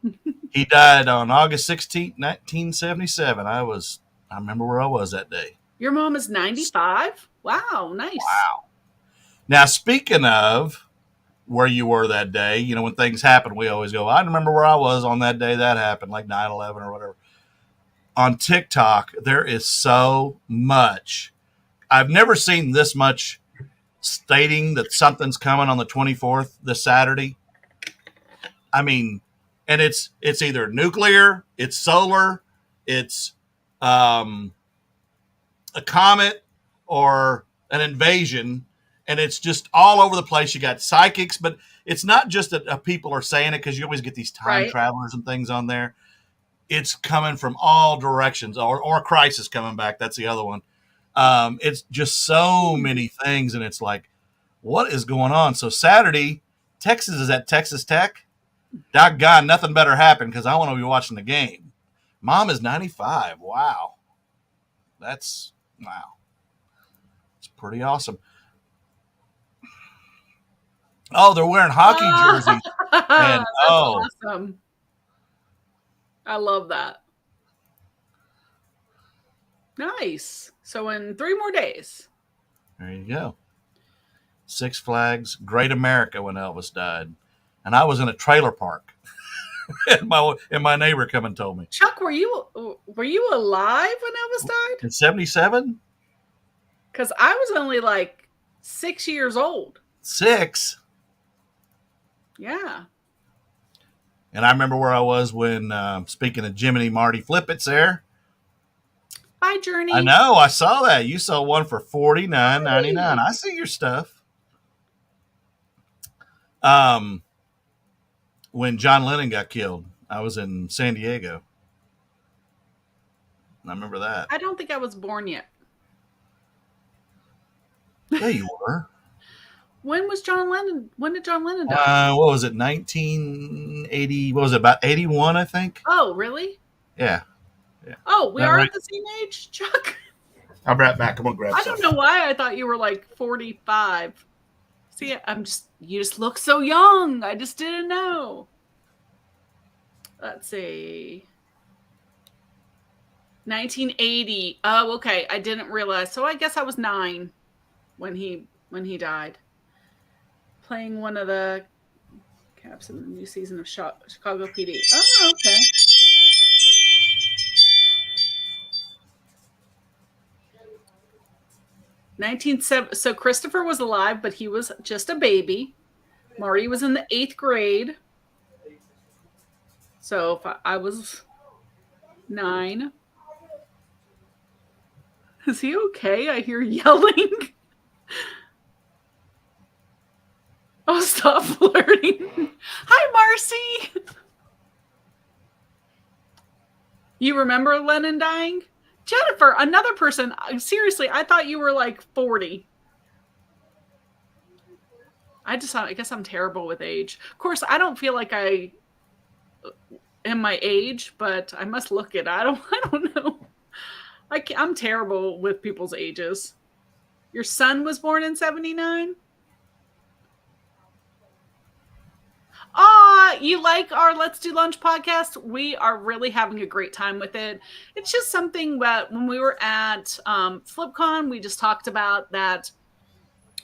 He died on August 16th, 1977. I remember where I was that day. Your mom is 95? Wow, nice. Wow. Now, speaking of where you were that day, you know, when things happen, we always go, I remember where I was on that day that happened, like 9/11 or whatever. On TikTok, there is so much. I've never seen this much stating that something's coming on the 24th, this Saturday. I mean, and it's either nuclear, it's solar, it's a comet, or an invasion, and it's just all over the place. You got psychics, but it's not just that people are saying it, because you always get these time travelers and things on there. It's coming from all directions, or crisis coming back. That's the other one. It's just so many things, and it's like, what is going on? So Saturday, Texas is at Texas Tech. Doggone, nothing better happened, because I want to be watching the game. Mom is 95. Wow. That's, wow. It's pretty awesome. Oh, they're wearing hockey jerseys. And, That's awesome. I love that. Nice. So in 3 more days. There you go. Six Flags, Great America, when Elvis died. And I was in a trailer park. and my neighbor come and told me. Chuck, were you alive when Elvis died? In 77? Because I was only like 6 years old. 6? Yeah. And I remember where I was when, speaking of Jiminy Marty Flippets there. Bye, Journey. I know. I saw that. You saw one for $49.99. I see your stuff. When John Lennon got killed, I was in San Diego. I remember that. I don't think I was born yet. Yeah, you were. When did John Lennon die? What was it, 1980? What was it, about 81, I think? Oh, really? Yeah. Oh, we are at the same age, Chuck? I'll be right back. I'm going to grab I don't know why I thought you were like 45. See, you just look so young. I just didn't know. Let's see. 1980. Oh, okay. I didn't realize. So I guess I was 9 when he died. Playing one of the caps in the new season of Chicago PD. Oh, okay. So Christopher was alive, but he was just a baby. Marty was in the 8th grade. So if I was 9. Is he okay? I hear yelling. Oh, stop flirting. Hi, Marcy. You remember Lennon dying? Jennifer, another person. Seriously, I thought you were like 40. I guess I'm terrible with age. Of course, I don't feel like I am my age, but I must look it. I don't know. I'm terrible with people's ages. Your son was born in 79? You like our Let's Do Lunch podcast? We are really having a great time with it. It's just something that when we were at FlipCon, we just talked about that.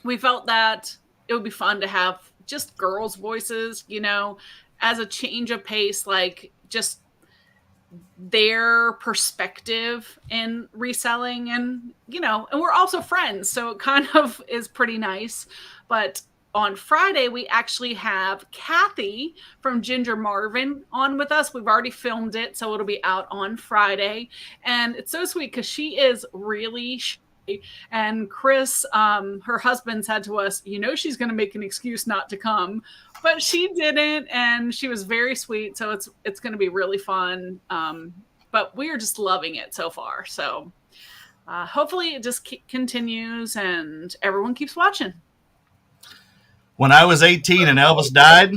We felt that it would be fun to have just girls' voices, as a change of pace, like just their perspective in reselling, and we're also friends, so it kind of is pretty nice. But on Friday, we actually have Kathy from Ginger Marvin on with us. We've already filmed it, so it'll be out on Friday. And it's so sweet because she is really shy. And Chris, her husband, said to us, she's going to make an excuse not to come. But she didn't, and she was very sweet. So it's going to be really fun. But we are just loving it so far. So hopefully it just continues and everyone keeps watching. When I was 18 and Elvis died,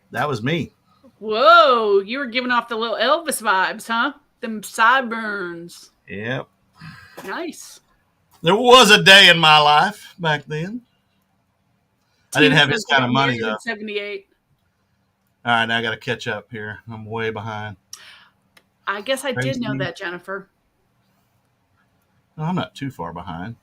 that was me. Whoa, you were giving off the little Elvis vibes, huh? Them sideburns. Yep. Nice. There was a day in my life back then. I didn't have this kind of money, though. 78. All right, now I got to catch up here. I'm way behind. I guess I did know that, Jennifer. No, I'm not too far behind.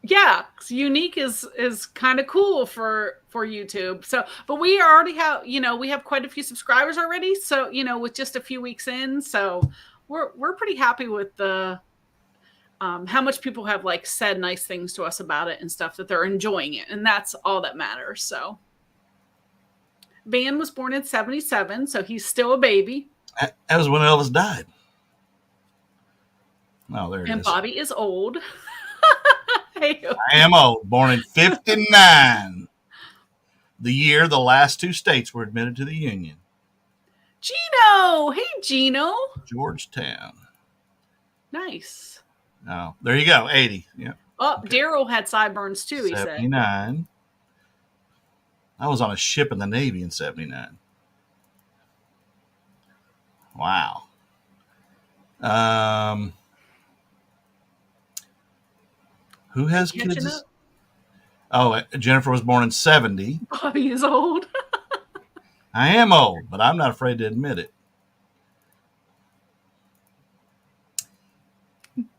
Yeah, unique is kind of cool for YouTube. So, but we already have, we have quite a few subscribers already. So, with just a few weeks in, so we're pretty happy with the how much people have like said nice things to us about it and stuff, that they're enjoying it, and that's all that matters. So, Van was born in 77, so he's still a baby. That was when Elvis died. Oh, there it is. And Bobby is old. I am old. Born in 59. The year the last two states were admitted to the Union. Gino! Hey, Gino. Georgetown. Nice. Oh, there you go. 80. Yeah. Oh, okay. Daryl had sideburns too, he 79. said. 79. I was on a ship in the Navy in 79. Wow. Who has kids? Oh, Jennifer was born in 70. Bobby is old. I am old, but I'm not afraid to admit it.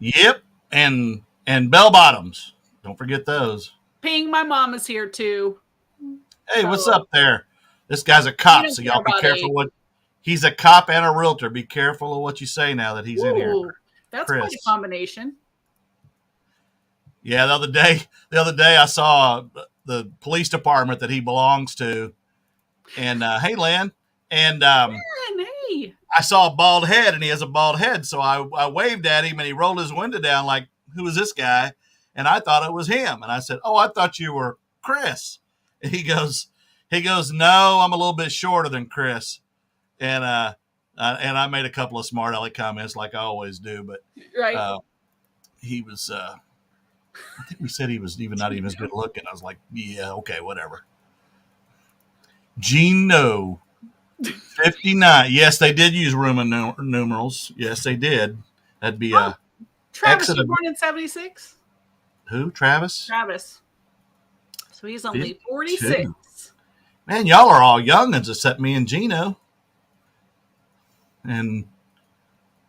Yep, and bell bottoms. Don't forget those. Ping, my mom is here too. Hey, what's up there? This guy's a cop, so y'all be careful what. He's a cop and a realtor. Be careful of what you say now that he's in here. That's quite a combination. Yeah, the other day I saw the police department that he belongs to, and hey, Len, and hey. I saw a bald head, and he has a bald head, so I waved at him, and he rolled his window down like, "Who is this guy?" And I thought it was him, and I said, "Oh, I thought you were Chris." And he goes, "No, I'm a little bit shorter than Chris," and I made a couple of smart aleck comments like I always do, but right, he was. I think we said he was not even as good looking. I was like, yeah, okay, whatever. Gino, 59. Yes, they did use Roman numerals. Yes, they did. That'd be Travis was born in 76. Who? Travis? Travis. So he's only 52. 46. Man, y'all are all youngins except me and Gino. And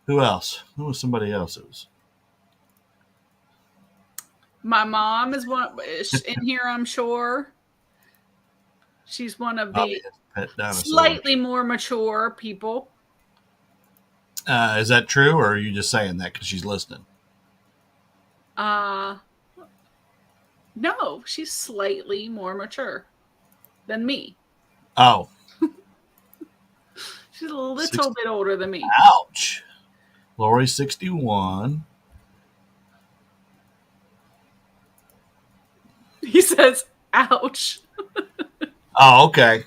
who else? Who was somebody else? It was. My mom is in here, I'm sure. She's one of the slightly more mature people. Is that true, or are you just saying that because she's listening? No, she's slightly more mature than me. Oh. She's a little bit older than me. Ouch. Lori, 61. He says, ouch. Oh, okay.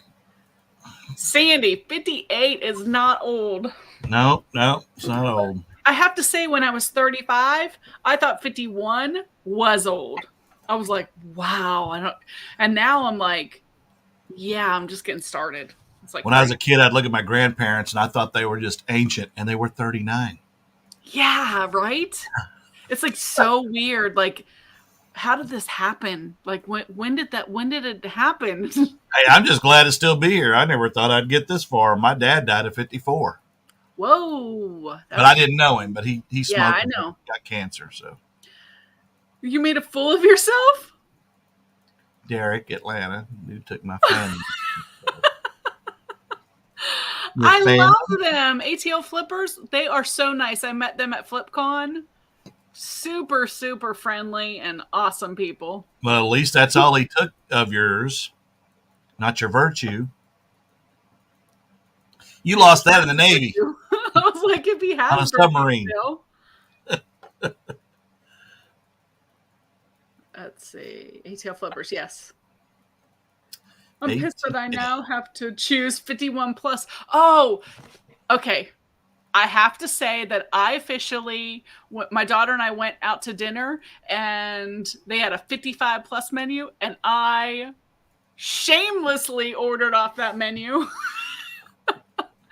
Sandy, 58 is not old. No, it's not old. I have to say, when I was 35, I thought 51 was old. I was like, wow. And now I'm like, yeah, I'm just getting started. It's like When I was a kid, I'd look at my grandparents and I thought they were just ancient, and they were 39. Yeah, right? It's like so weird. Like, how did this happen? Like, when did it happen? Hey, I'm just glad to still be here. I never thought I'd get this far. My dad died at 54. Whoa. But I didn't know him, but he smoked. Yeah, I know. Got cancer, so. You made a fool of yourself? Derek, Atlanta, who took my family. I love them. ATL flippers, they are so nice. I met them at FlipCon. Super, super friendly and awesome people. Well, at least that's all he took of yours, not your virtue. You lost that in the Navy. I was like, if he has on a submarine. Let's see. ATL flippers, yes. I'm pissed that I now have to choose 51 plus. Oh, okay. I have to say that I officially, my daughter and I went out to dinner and they had a 55 plus menu, and I shamelessly ordered off that menu.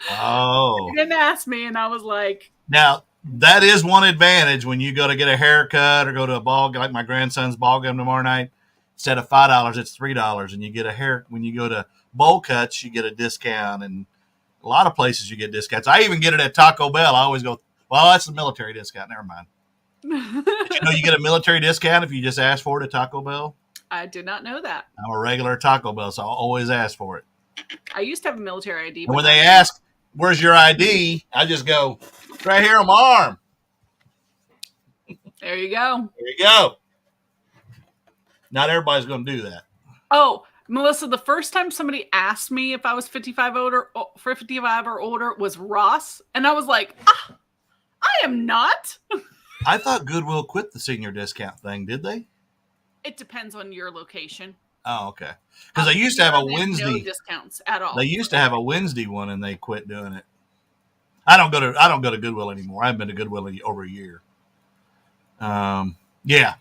Oh. They didn't ask me, and I was like. Now, that is one advantage when you go to get a haircut or go to a ball, like my grandson's ball game tomorrow night. Instead of $5, it's $3, and you get a hair. When you go to bowl cuts, you get a discount, and a lot of places you get discounts. I even get it at Taco Bell. I always go, well, that's the military discount. Never mind. Did you know you get a military discount if you just ask for it at Taco Bell? I did not know that. I'm a regular Taco Bell, so I'll always ask for it. I used to have a military ID. And when they ask, where's your ID? I just go, it's right here on my arm. There you go. There you go. Not everybody's going to do that. Oh, Melissa, the first time somebody asked me if I was 55 or older was Ross. And I was like, I am not. I thought Goodwill quit the senior discount thing. Did they? It depends on your location. Oh, okay. Because they used to have a Wednesday. No discounts at all. They used to have a Wednesday one, and they quit doing it. I don't go to Goodwill anymore. I haven't been to Goodwill in over a year. Yeah.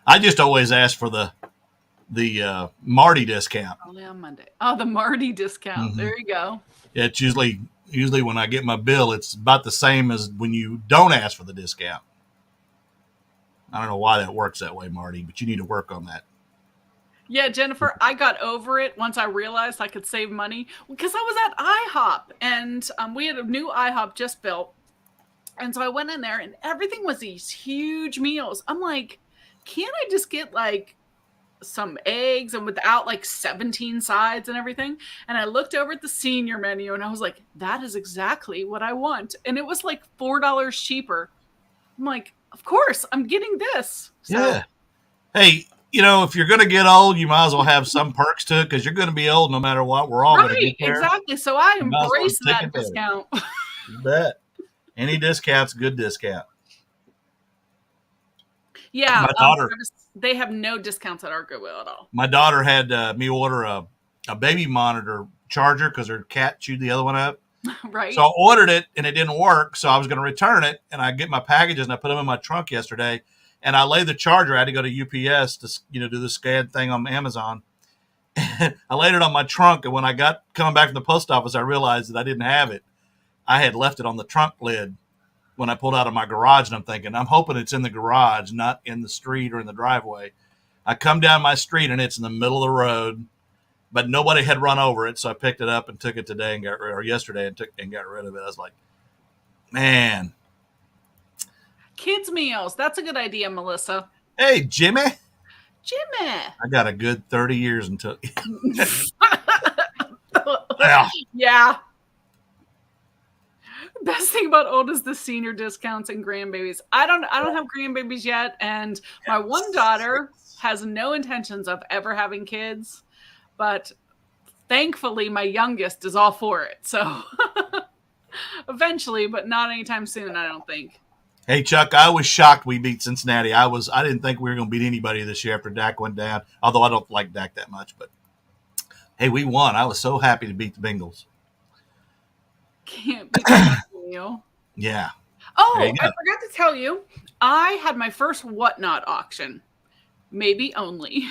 I just always ask for the Marty discount. Only on Monday. Oh, the Marty discount. Mm-hmm. There you go. Yeah, it's usually when I get my bill, it's about the same as when you don't ask for the discount. I don't know why that works that way, Marty, but you need to work on that. Yeah, Jennifer, I got over it once I realized I could save money because I was at IHOP, and we had a new IHOP just built. And so I went in there, and everything was these huge meals. I'm like, can't I just get like some eggs and without like 17 sides and everything? And I looked over at the senior menu, and I was like, that is exactly what I want. And it was like $4 cheaper. I'm like, of course, I'm getting this. So, yeah. Hey, if you're going to get old, you might as well have some perks to it because you're going to be old no matter what. We're all going to get there. Exactly. So I embrace that discount. You bet. Any discount's a good discount. Yeah. My daughter, they have no discounts at our Goodwill at all. My daughter had me order a baby monitor charger because her cat chewed the other one up. Right. So I ordered it and it didn't work. So I was going to return it, and I get my packages and I put them in my trunk yesterday, and I laid the charger. I had to go to UPS to, do the scan thing on Amazon. I laid it on my trunk. And when I got coming back from the post office, I realized that I didn't have it. I had left it on the trunk lid when I pulled out of my garage, and I'm thinking, I'm hoping it's in the garage, not in the street or in the driveway. I come down my street and it's in the middle of the road, but nobody had run over it. So I picked it up and took it today yesterday and got rid of it. I was like, man. Kids meals. That's a good idea, Melissa. Hey, Jimmy. I got a good 30 years until. Yeah. Best thing about old is the senior discounts and grandbabies. I don't have grandbabies yet, and my one daughter has no intentions of ever having kids, but thankfully my youngest is all for it. So eventually, but not anytime soon, I don't think. Hey Chuck, I was shocked we beat Cincinnati. I didn't think we were going to beat anybody this year after Dak went down. Although I don't like Dak that much, but Hey, we won. I was so happy to beat the Bengals. Can't be you. Yeah. Oh, I forgot to tell you, I had my first Whatnot auction. Maybe only.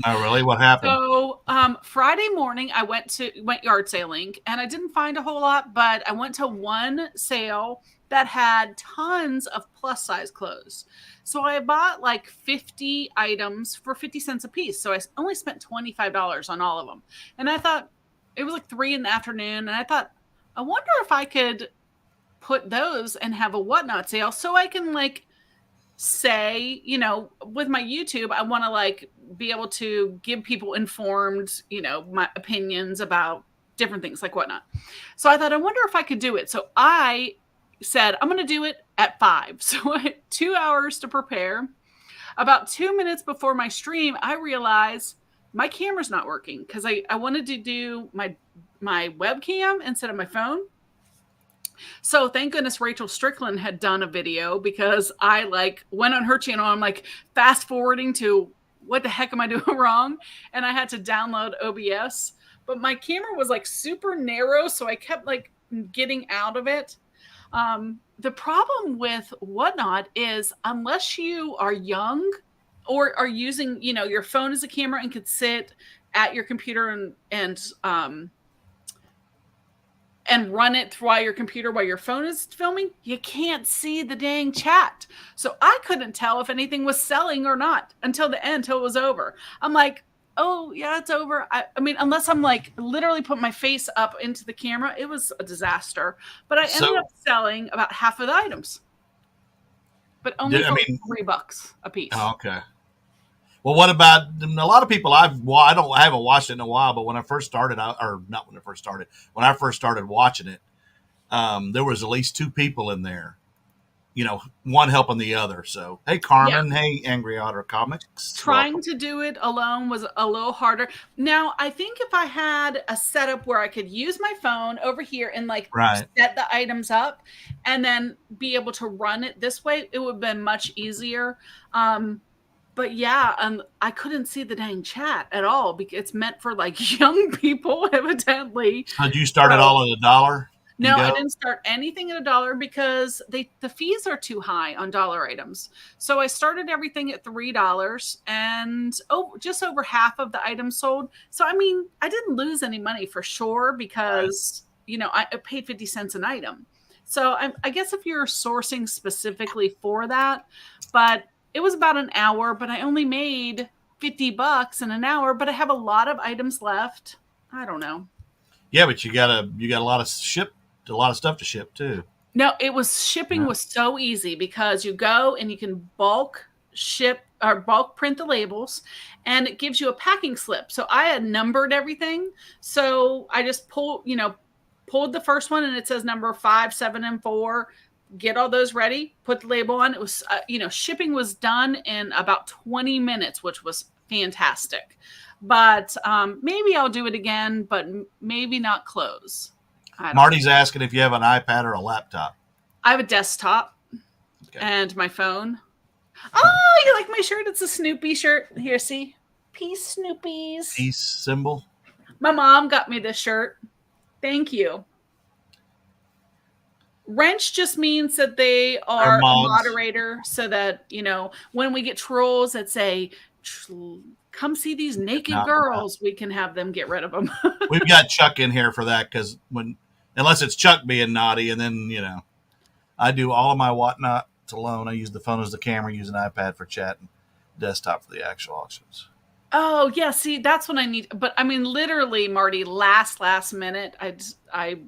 Oh, really? What happened? So Friday morning, I went yard sailing, and I didn't find a whole lot, but I went to one sale that had tons of plus size clothes. So I bought like 50 items for 50 cents a piece. So I only spent $25 on all of them. And I thought it was like 3 p.m, and I thought, I wonder if I could put those and have a Whatnot sale so I can like say, with my YouTube, I want to like be able to give people informed, my opinions about different things like Whatnot. So I thought, I wonder if I could do it. So I said, I'm going to do it at 5. So I had 2 hours to prepare. About 2 minutes before my stream, I realized my camera's not working because I wanted to do my webcam instead of my phone. So thank goodness Rachel Strickland had done a video, because I like went on her channel. I'm like fast forwarding to what the heck am I doing wrong? And I had to download OBS, but my camera was like super narrow. So I kept like getting out of it. The problem with Whatnot is unless you are young or are using, your phone as a camera and could sit at your computer and run it while your phone is filming, you can't see the dang chat. So I couldn't tell if anything was selling or not until the end, till it was over. I'm like, oh yeah, it's over. I mean, unless I'm like literally put my face up into the camera, it was a disaster. But I ended up selling about half of the items, but only for $3 a piece. Oh, okay. Well, what about a lot of people? I haven't watched it in a while, but when I first started, when I first started watching it, there was at least 2 people in there, one helping the other. So, hey, Carmen, Hey, Angry Otter Comics. Trying to do it alone was a little harder. Now, I think if I had a setup where I could use my phone over here and set the items up and then be able to run it this way, it would have been much easier. But yeah, I couldn't see the dang chat at all because it's meant for like young people, evidently. Did you start it all at $1? No, I didn't start anything at $1 because the fees are too high on dollar items. So I started everything at $3, and just over half of the items sold. So I mean, I didn't lose any money for sure because I paid 50 cents an item. So I guess if you're sourcing specifically for that, but it was about an hour, but I only made $50 in an hour, but I have a lot of items left. I don't know. Yeah, but you got a lot of stuff to ship too. No, shipping was so easy because you go and you can bulk ship or bulk print the labels, and it gives you a packing slip. So I had numbered everything. So I just pulled the first one, and it says number 5, 7, and 4. Get all those ready, put the label on. It was, shipping was done in about 20 minutes, which was fantastic. But maybe I'll do it again, but maybe not close. Marty's asking if you have an iPad or a laptop. I have a desktop and my phone. Oh, you like my shirt? It's a Snoopy shirt. Here, see? Peace, Snoopies. Peace symbol. My mom got me this shirt. Thank you. Wrench just means that they are a moderator, so that, when we get trolls that say, come see these naked girls, we can have them get rid of them. We've got Chuck in here for that, because unless it's Chuck being naughty, and then, I do all of my Whatnot alone. I use the phone as the camera, use an iPad for chat, and desktop for the actual auctions. Oh, yeah, see, that's what I need. But, I mean, literally, Marty, last minute, I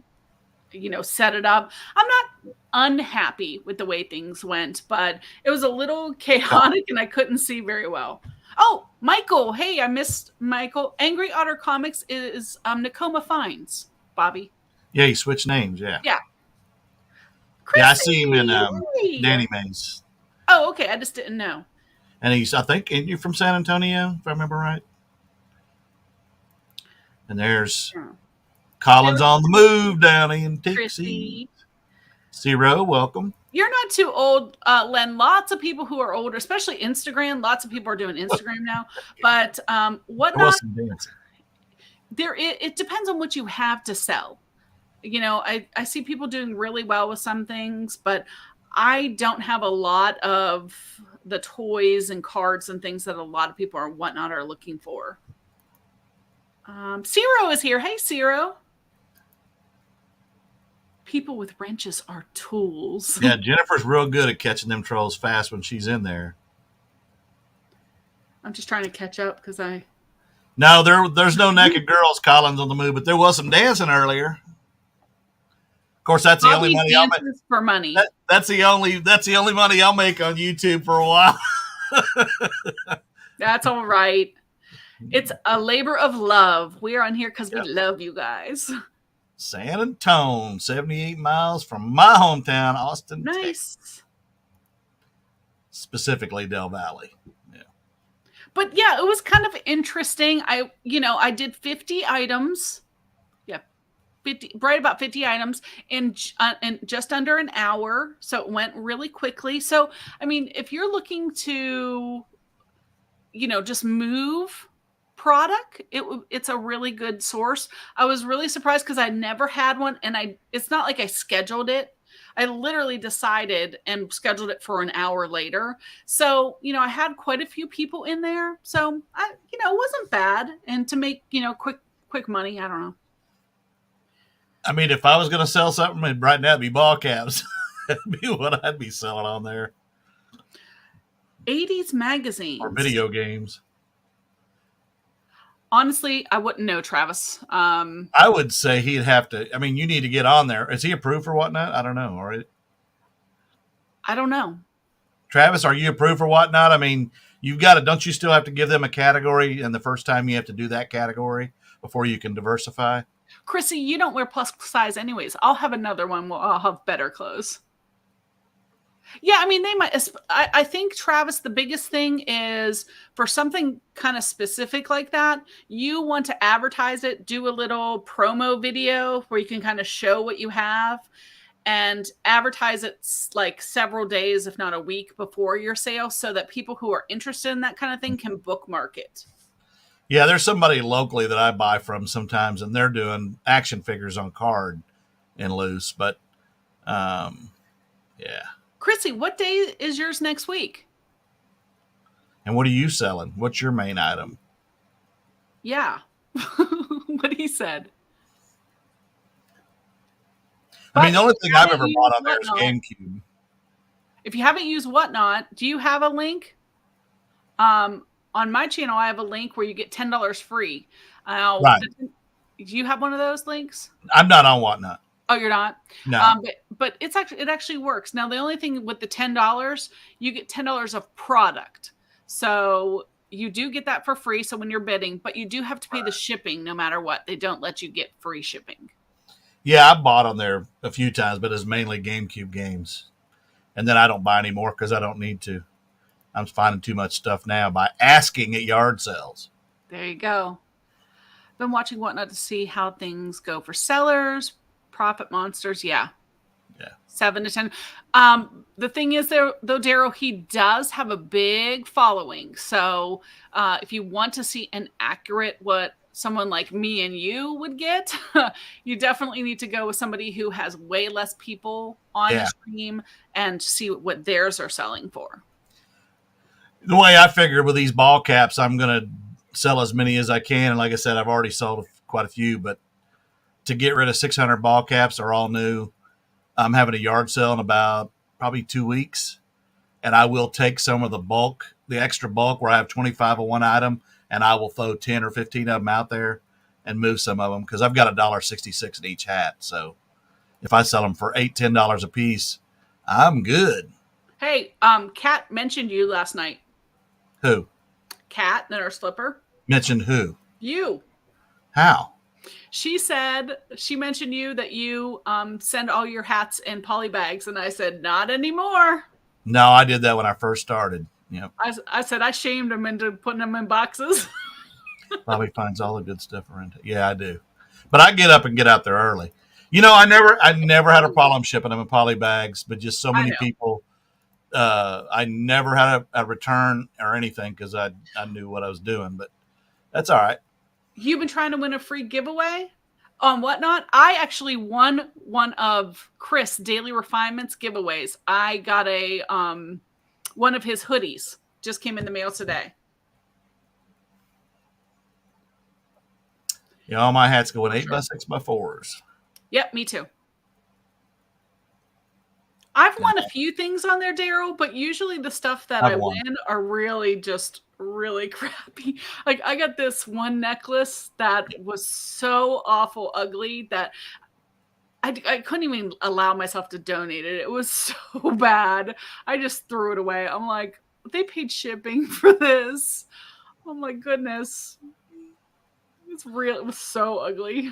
set it up. I'm not unhappy with the way things went, but it was a little chaotic and I couldn't see very well. Oh, Michael. Hey, I missed Michael. Angry Otter Comics is Nakoma Fines, Bobby. Yeah, he switched names. Yeah. Yeah. Chrissy, yeah, I see him in Danny Mays. Oh, okay. I just didn't know. And I think, isn't you from San Antonio, if I remember right? And there's Colin's on the move down in Dixie. Zero, welcome. You're not too old, Len. Lots of people who are older, especially Instagram. Lots of people are doing Instagram now. But Whatnot. it depends on what you have to sell. You know, I see people doing really well with some things, but I don't have a lot of the toys and cards and things that a lot of people and whatnot are looking for. Ciro is here. Hey, Ciro. People with wrenches are tools. Yeah, Jennifer's real good at catching them trolls fast when she's in there. I'm just trying to catch up because No, there's no naked girls, Collins, on the move, but there was some dancing earlier. Of course, that's the only money I'll make for money. That's the only money I'll make on YouTube for a while. That's all right. It's a labor of love. We are on here because we love you guys. San Antonio, 78 miles from my hometown, Austin, nice. Texas. Specifically Del Valley. Yeah. But yeah, it was kind of interesting. I did 50 items. Yeah. 50, right about 50 items in just under an hour. So it went really quickly. So, I mean, if you're looking to, just move product, it's a really good source. I was really surprised because I never had one, and it's not like I scheduled it. I literally decided and scheduled it for an hour later. So, I had quite a few people in there. So it wasn't bad. And to make, quick money, I don't know. I mean, if I was going to sell something right now, it'd be ball caps. That'd be what I'd be selling on there. 80s magazines. Or video games. Honestly, I wouldn't know, Travis. I would say he'd have to. I mean, you need to get on there. Is he approved for whatnot? I don't know. All right. I don't know. Travis, are you approved for whatnot? I mean, you've got to. Don't you still have to give them a category? And the first time you have to do that category before you can diversify. Chrissy, you don't wear plus size anyways. I'll have another one where I'll have better clothes. Yeah, I mean, they might. I think, Travis, the biggest thing is for something kind of specific like that, you want to advertise it, do a little promo video where you can kind of show what you have and advertise it like several days, if not a week before your sale, so that people who are interested in that kind of thing can bookmark it. Yeah, there's somebody locally that I buy from sometimes, and they're doing action figures on card and loose. But, yeah. Chrissy, what day is yours next week? And what are you selling? What's your main item? Yeah. What he said. I mean, the only thing I've ever bought on there is GameCube. If you haven't used Whatnot, do you have a link? On my channel, I have a link where you get $10 free. Right. Do you have one of those links? I'm not on Whatnot. Oh, you're not? No. But it actually works. Now, the only thing with the $10, you get $10 of product. So you do get that for free. So when you're bidding, but you do have to pay the shipping no matter what. They don't let you get free shipping. Yeah, I bought on there a few times, but it's mainly GameCube games. And then I don't buy anymore because I don't need to. I'm finding too much stuff now by asking at yard sales. There you go. Been watching Whatnot to see how things go for sellers. Profit monsters, yeah. 7 to 10. The thing is, though, Daryl, he does have a big following. So if you want to see an accurate what someone like me and you would get, you definitely need to go with somebody who has way less people on the stream and see what theirs are selling for. The way I figure with these ball caps, I'm going to sell as many as I can. And like I said, I've already sold quite a few, but to get rid of 600 ball caps are all new. I'm having a yard sale in about probably 2 weeks. And I will take some of the extra bulk where I have 25 of one item, and I will throw 10 or 15 of them out there and move some of them because I've got $1.66 in each hat. So if I sell them for $8, $10 a piece, I'm good. Hey, Kat mentioned you last night. Who? Kat, in our slipper. Mentioned who? You. How? She said, she mentioned you that you send all your hats in poly bags. And I said, not anymore. No, I did that when I first started. Yep. I said, I shamed him into putting them in boxes. Probably finds all the good stuff around it. Yeah, I do. But I get up and get out there early. I never had a problem shipping them in poly bags, but just so many people. I never had a return or anything because I knew what I was doing, but that's all right. You've been trying to win a free giveaway on Whatnot. I actually won one of Chris Daily Refinements giveaways. I got a one of his hoodies. Just came in the mail today. Yeah, all my hats going 8x6x4s. Yep, me too. I've won a few things on there, Daryl, but usually the stuff that I win are really just really crappy. Like I got this one necklace that was so awful ugly that I couldn't even allow myself to donate it. It was so bad. I just threw it away. I'm like, they paid shipping for this. Oh my goodness. It's real. It was so ugly.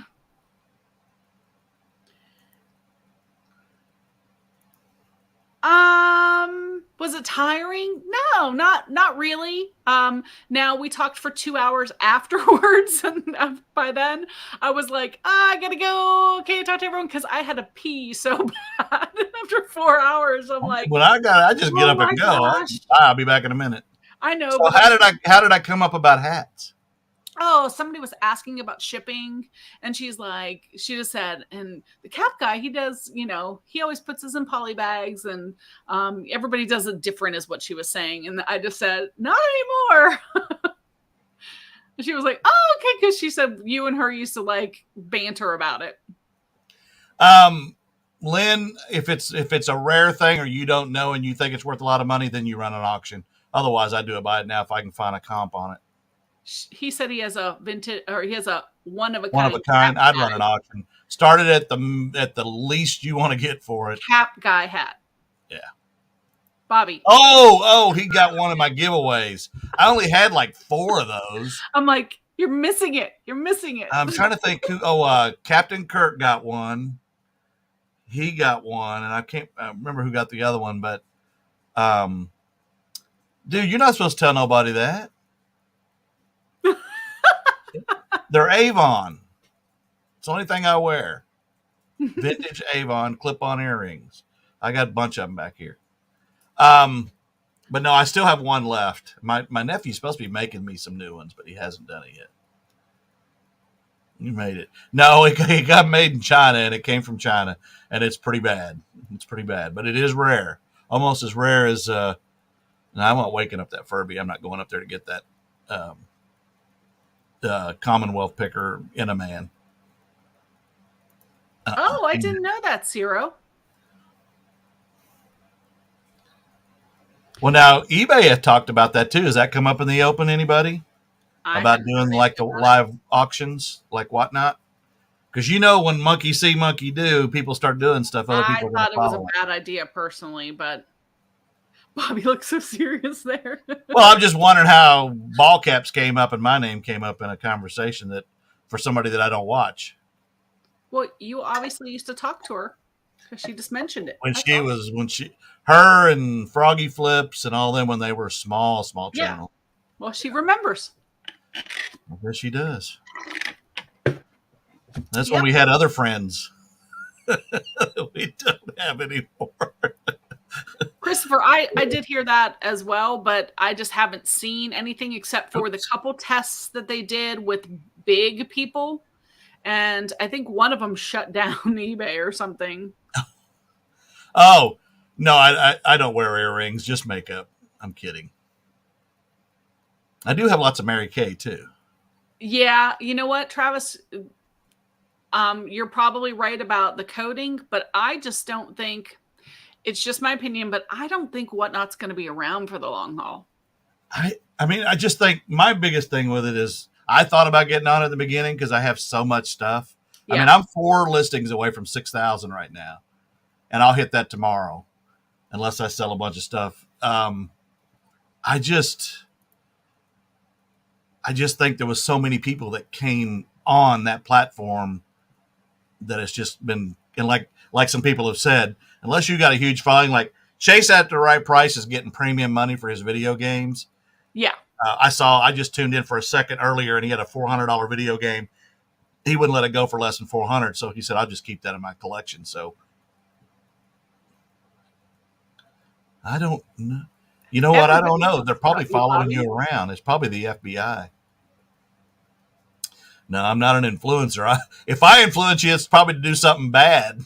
Was it tiring? No, not really. Now we talked for 2 hours afterwards, and by then I was like, I gotta go. Okay, talk to everyone because I had to pee so bad after 4 hours. I'm like, when I just get up and go. I'll be back in a minute. I know. So but how did I come up about hats? Oh, somebody was asking about shipping, and she's like, she just said, and the cap guy, he does, he always puts us in poly bags, and everybody does it different, is what she was saying. And I just said, not anymore. And she was like, oh, okay, because she said you and her used to like banter about it. Lynn, if it's a rare thing or you don't know and you think it's worth a lot of money, then you run an auction. Otherwise, I do it by it now if I can find a comp on it. He said he has a vintage, or he has a one of a kind. I'd run an auction. Started at the least you want to get for it. Cap guy hat. Yeah. Bobby. Oh, he got one of my giveaways. I only had like 4 of those. I'm like, you're missing it. I'm trying to think who. Captain Kirk got one. He got one, and I can't remember who got the other one, but dude, you're not supposed to tell nobody that. They're Avon. It's the only thing I wear. Vintage Avon clip-on earrings. I got a bunch of them back here. But no, I still have one left. My nephew's supposed to be making me some new ones, but he hasn't done it yet. You made it. No, it got made in China, and it came from China, and it's pretty bad. But it is rare. Almost as rare as I'm not waking up that Furby. I'm not going up there to get that Commonwealth picker in a man. I didn't know that, Zero. Well, now eBay had talked about that too. Has that come up in the open? Anybody about doing like the live auctions, like Whatnot? Because when monkey see, monkey do, people start doing stuff. Other people thought it was a bad idea personally, but Bobby looks so serious there. Well, I'm just wondering how ball caps came up and my name came up in a conversation that for somebody that I don't watch. Well, you obviously used to talk to her because she just mentioned it. Her and Froggy Flips and all them when they were small channel. Yeah. Well, she remembers. I guess she does. That's when we had other friends. We don't have anymore. Christopher, I did hear that as well, but I just haven't seen anything except for the couple tests that they did with big people. And I think one of them shut down eBay or something. Oh, no, I don't wear earrings, just makeup. I'm kidding. I do have lots of Mary Kay, too. Yeah, you know what, Travis? You're probably right about the coding, but I just don't think... It's just my opinion, but I don't think Whatnot's going to be around for the long haul. I mean, I just think my biggest thing with it is I thought about getting on at the beginning because I have so much stuff. Yeah. I mean, I'm 4 listings away from 6,000 right now, and I'll hit that tomorrow unless I sell a bunch of stuff. I just think there was so many people that came on that platform that it's just been, and like some people have said, unless you got a huge following, like Chase at the right price is getting premium money for his video games. Yeah. I just tuned in for a second earlier and he had a $400 video game. He wouldn't let it go for less than $400. So he said, I'll just keep that in my collection. So I don't know. You know what? I don't know. They're probably following you around. It's probably the FBI. No, I'm not an influencer. If I influence you, it's probably to do something bad.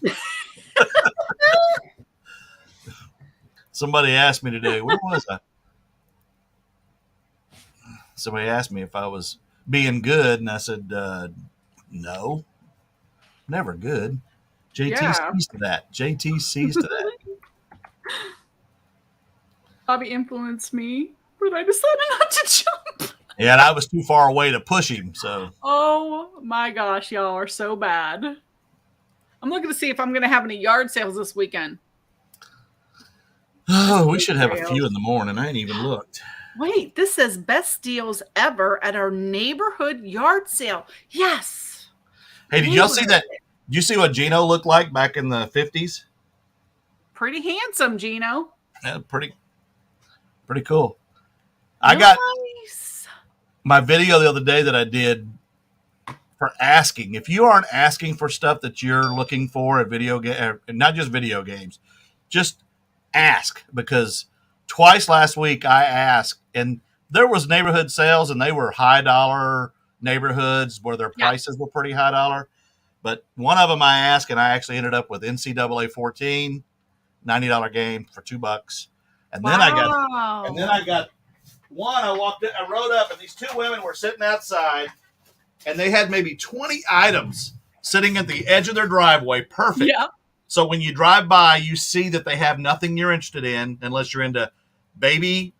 Somebody asked me today, where was I? Somebody asked me if I was being good, and I said, no, never good. JT sees to that. JT sees to that. Bobby influenced me, but I decided not to jump. Yeah, and I was too far away to push him. So. Oh my gosh, y'all are so bad. I'm looking to see if I'm going to have any yard sales this weekend. Oh, we should have a few in the morning. I ain't even looked. Wait, this says best deals ever at our neighborhood yard sale. Yes. Hey, did y'all see that? Did you see what Gino looked like back in the 50s? Pretty handsome, Gino. Yeah, pretty cool. I got my video the other day that I did for asking. If you aren't asking for stuff that you're looking for at video game, not just video games, just ask, because twice last week I asked, and there was neighborhood sales, and they were high dollar neighborhoods where their prices were pretty high dollar. But one of them I asked, and I actually ended up with NCAA 14, $90 game for $2. And then I got one. I rode up, and these two women were sitting outside, and they had maybe 20 items sitting at the edge of their driveway. Perfect. Yeah. So when you drive by, you see that they have nothing you're interested in, unless you're into baby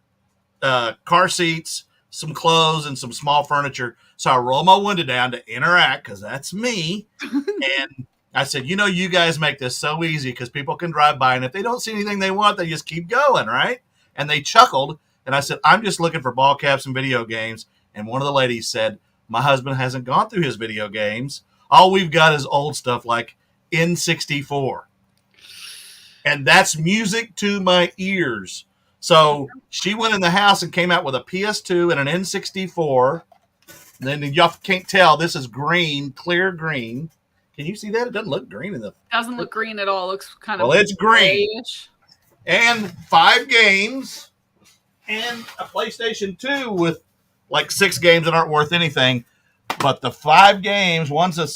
car seats, some clothes, and some small furniture. So I roll my window down to interact, because that's me. And I said, you guys make this so easy, because people can drive by, and if they don't see anything they want, they just keep going, right? And they chuckled. And I said, I'm just looking for ball caps and video games. And one of the ladies said, my husband hasn't gone through his video games. All we've got is old stuff like N64. And that's music to my ears. So she went in the house and came out with a PS2 and an N64. And then y'all can't tell, this is green, clear green. Can you see that? It doesn't look green in the... Doesn't look green at all. It looks kind of... Well, it's green. Grayish. And 5 games and a PlayStation 2 with like 6 games that aren't worth anything. But the 5 games, one's a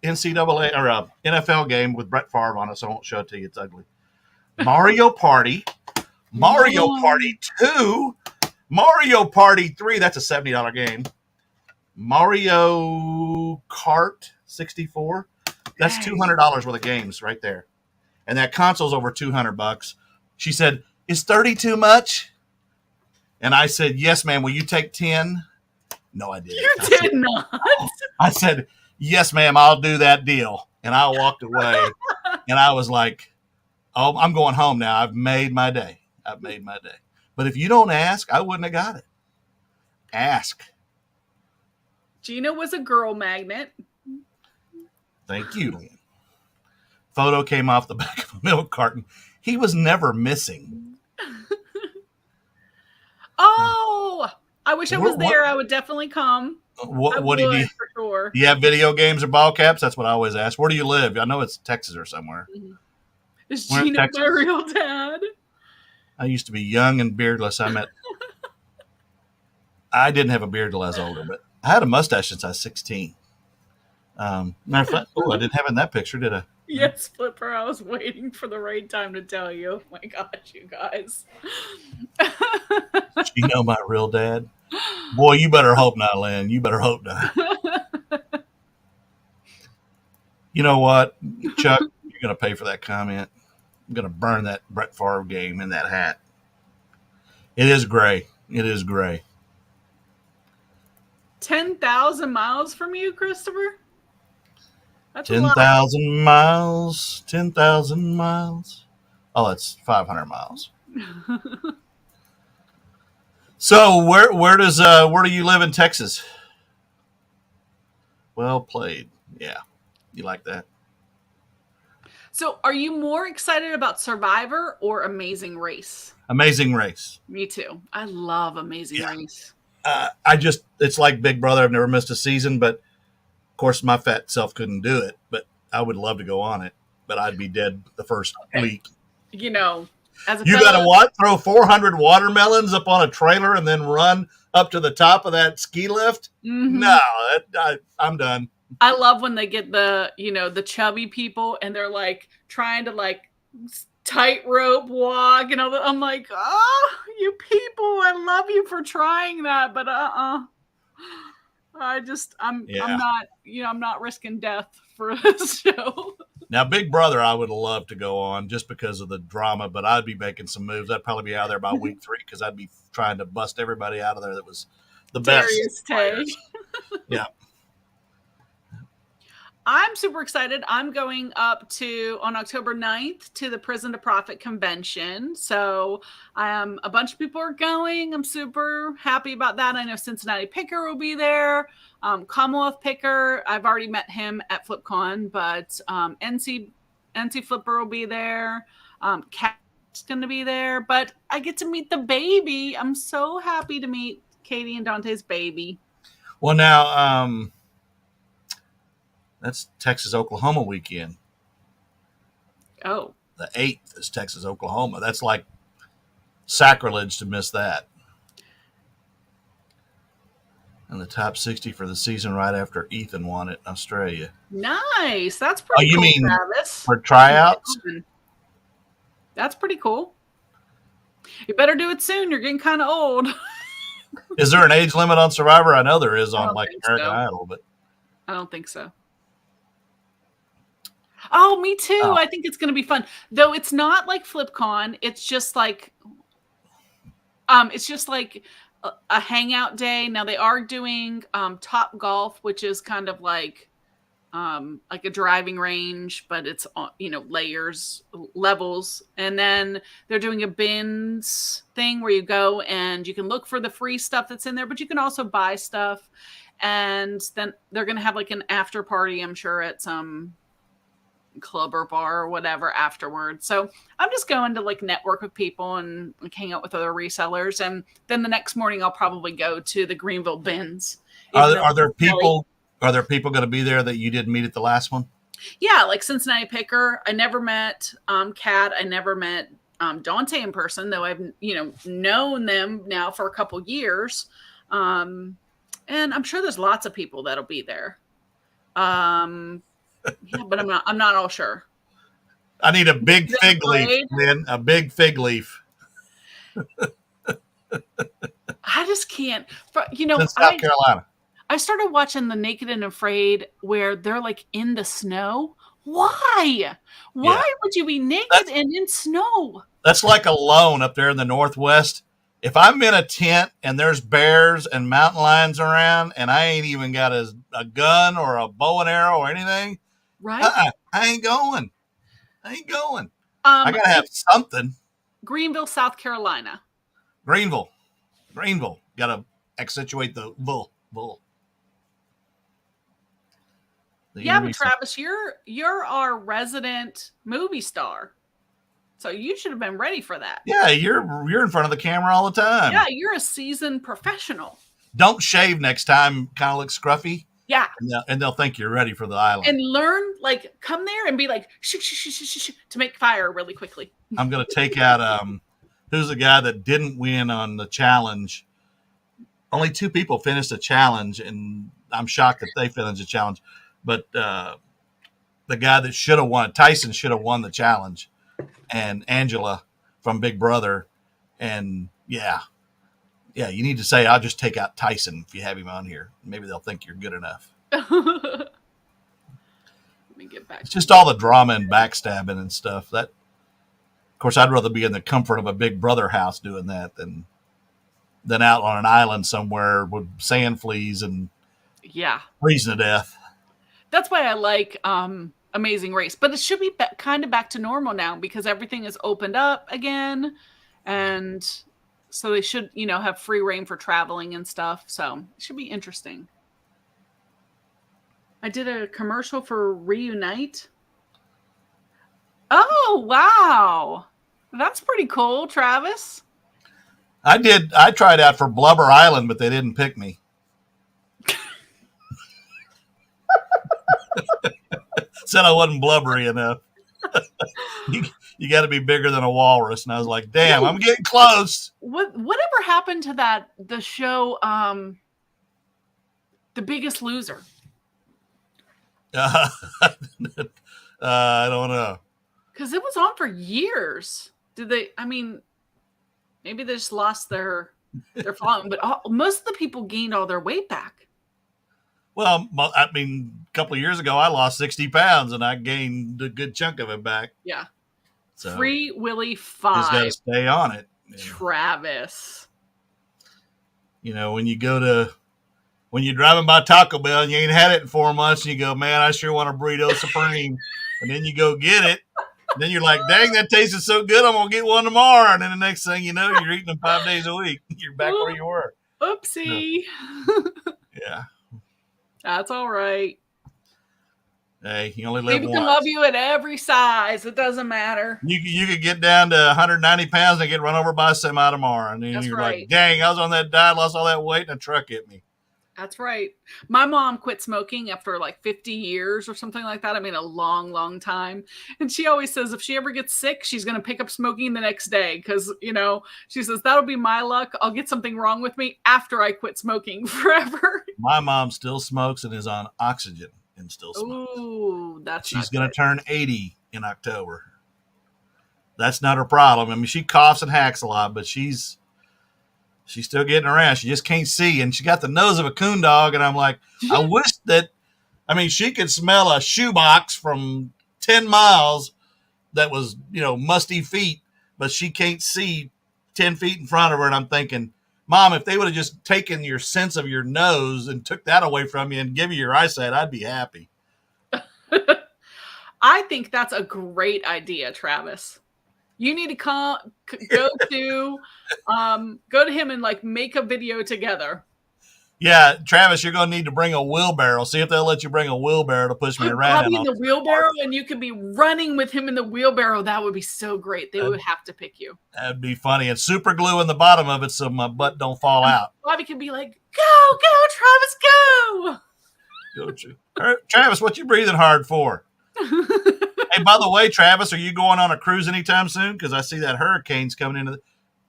NCAA or a NFL game with Brett Favre on it, so I won't show it to you. It's ugly. Mario Party, Mario Party 2, Mario Party 3. That's a $70 game. Mario Kart 64. That's $200 worth of games right there. And that console's over $200. She said, is 30 too much? And I said, yes, ma'am. Will you take 10? No, I didn't. You did not. I said, yes, ma'am, I'll do that deal. And I walked away. And I was like, oh, I'm going home now. I've made my day. But if you don't ask, I wouldn't have got it. Ask. Gina was a girl magnet. Thank you, Lynn. Photo came off the back of a milk carton. He was never missing. Oh, I wish I was there. I would definitely come. What do you do? For sure. Do you have video games or ball caps? That's what I always ask. Where do you live? I know it's Texas or somewhere. Is Gina my real dad? I used to be young and beardless. I didn't have a beard till I was older, but I had a mustache since I was 16. Matter of fact, I didn't have it in that picture, did I? Yes, Flipper. I was waiting for the right time to tell you. Oh my gosh, you guys. You know my real dad? Boy, you better hope not, Lynn. You better hope not. You know what, Chuck? You're going to pay for that comment. I'm going to burn that Brett Favre game in that hat. It is gray. 10,000 miles from you, Christopher? 10,000 miles. 10,000 miles. Oh, that's 500 miles. So where do you live in Texas? Well played. Yeah. You like that? So are you more excited about Survivor or Amazing Race? Amazing Race. Me too. I love Amazing Race. It's like Big Brother. I've never missed a season, but of course my fat self couldn't do it, but I would love to go on it, but I'd be dead the first week. You know, as a you got to what? Throw 400 watermelons up on a trailer and then run up to the top of that ski lift. Mhm. No, I'm done. I love when they get the, the chubby people and they're like trying to like tightrope walk and all that. I'm like, oh, you people, I love you for trying that, but I'm not, I'm not risking death for this show. Now, Big Brother, I would love to go on just because of the drama, but I'd be making some moves. I'd probably be out of there by week 3 because I'd be trying to bust everybody out of there that was the best players. Yeah. I'm super excited. I'm going up on October 9th to the Prison to Profit convention. So a bunch of people are going. I'm super happy about that. I know Cincinnati Picker will be there. Commonwealth Picker, I've already met him at FlipCon, but NC Flipper will be there. Cat's going to be there, but I get to meet the baby. I'm so happy to meet Katie and Dante's baby. Well, now, that's Texas-Oklahoma weekend. Oh. The 8th is Texas-Oklahoma. That's like sacrilege to miss that. And the top 60 for the season right after Ethan won it in Australia. Nice. That's pretty cool, mean Travis. For tryouts? That's pretty cool. You better do it soon. You're getting kind of old. Is there an age limit on Survivor? I know there is on like American Idol, but I don't think so. Oh, me too. Oh. I think it's going to be fun. Though it's not like FlipCon. It's just like a hangout day. Now they are doing Top Golf, which is kind of like a driving range, but it's levels. And then they're doing a bins thing where you go and you can look for the free stuff that's in there, but you can also buy stuff. And then they're going to have like an after party, I'm sure, at some club or bar or whatever afterwards. So I'm just going to like network with people and like hang out with other resellers. And then the next morning I'll probably go to the Greenville bins. Are there people going to be there that you didn't meet at the last one? Yeah, like Cincinnati Picker. I never met Kat. I never met Dante in person, though I've known them now for a couple years. And I'm sure there's lots of people that'll be there. Yeah, but I'm not all sure. I need a big fig leaf, man. A big fig leaf. I just can't. South Carolina. I started watching the Naked and Afraid where they're like in the snow. Why? Why would you be naked and in snow? That's like Alone up there in the Northwest. If I'm in a tent and there's bears and mountain lions around and I ain't even got a gun or a bow and arrow or anything, right? I ain't going. I got to have something. Greenville, South Carolina. Greenville. Got to accentuate the bull. Yeah, but Travis, you're our resident movie star. So you should have been ready for that. Yeah, you're in front of the camera all the time. Yeah, you're a seasoned professional. Don't shave next time, kind of look scruffy. Yeah. And they'll think you're ready for the island. And learn, like, come there and be like, shh, to make fire really quickly. I'm going to take out, who's the guy that didn't win on the challenge? Only 2 people finished the challenge, and I'm shocked that they finished the challenge. But the guy that should have won, Tyson should have won the challenge, and Angela from Big Brother. And yeah, you need to say, I'll just take out Tyson if you have him on here. Maybe they'll think you're good enough. Let me get back. It's just all the drama and backstabbing and stuff. That, of course, I'd rather be in the comfort of a Big Brother house doing that than out on an island somewhere with sand fleas and freezing to death. That's why I like Amazing Race. But it should be kind of back to normal now because everything is opened up again. And so they should, have free reign for traveling and stuff. So it should be interesting. I did a commercial for Reunite. Oh, wow. That's pretty cool, Travis. I tried out for Blubber Island, but they didn't pick me. Said I wasn't blubbery enough. You got to be bigger than a walrus. And I was like, damn, I'm getting close. Whatever happened to the show, The Biggest Loser? I don't know. Because it was on for years. Did they? I mean, maybe they just lost their following, but most of the people gained all their weight back. Well, I mean, a couple of years ago, I lost 60 pounds and I gained a good chunk of it back. Yeah. So Free Willy 5. Just got to stay on it. Travis. You know, when you're driving by Taco Bell and you ain't had it in 4 months and you go, man, I sure want a burrito supreme. And then you go get it. And then you're like, dang, that tasted so good. I'm going to get one tomorrow. And then the next thing you know, you're eating them 5 days a week. You're back where you were. Oopsie. Yeah. That's all right. Hey, you only live People once. can love you at every size. It doesn't matter. You could get down to 190 pounds and get run over by a semi tomorrow. And then That's you're right. like, dang, I was on that diet, lost all that weight, and a truck hit me. That's right. My mom quit smoking after like 50 years or something like that. I mean, a long, long time. And she always says if she ever gets sick, she's going to pick up smoking the next day. Because, you know, she says, that'll be my luck. I'll get something wrong with me after I quit smoking forever. My mom still smokes and is on oxygen and still smokes. Ooh, She's going to turn 80 in October. That's not her problem. I mean, she coughs and hacks a lot, but she's still getting around. She just can't see. And she got the nose of a coon dog. And I'm like, I wish that, I mean, she could smell a shoebox from 10 miles that was, you know, musty feet, but she can't see 10 feet in front of her. And I'm thinking, Mom, if they would have just taken your sense of your nose and took that away from you and give you your eyesight, I'd be happy. I think that's a great idea, Travis. You need to go to him and like make a video together. Yeah, Travis, you're going to need to bring a wheelbarrow. See if they'll let you bring a wheelbarrow to push me around. Probably in the wheelbarrow, and you could be running with him in the wheelbarrow. That would be so great. They would have to pick you. That'd be funny. And super glue in the bottom of it so my butt don't fall out. Bobby could be like, go, Travis, go. Travis, what you breathing hard for? Hey, by the way, Travis, are you going on a cruise anytime soon? Because I see that hurricane's coming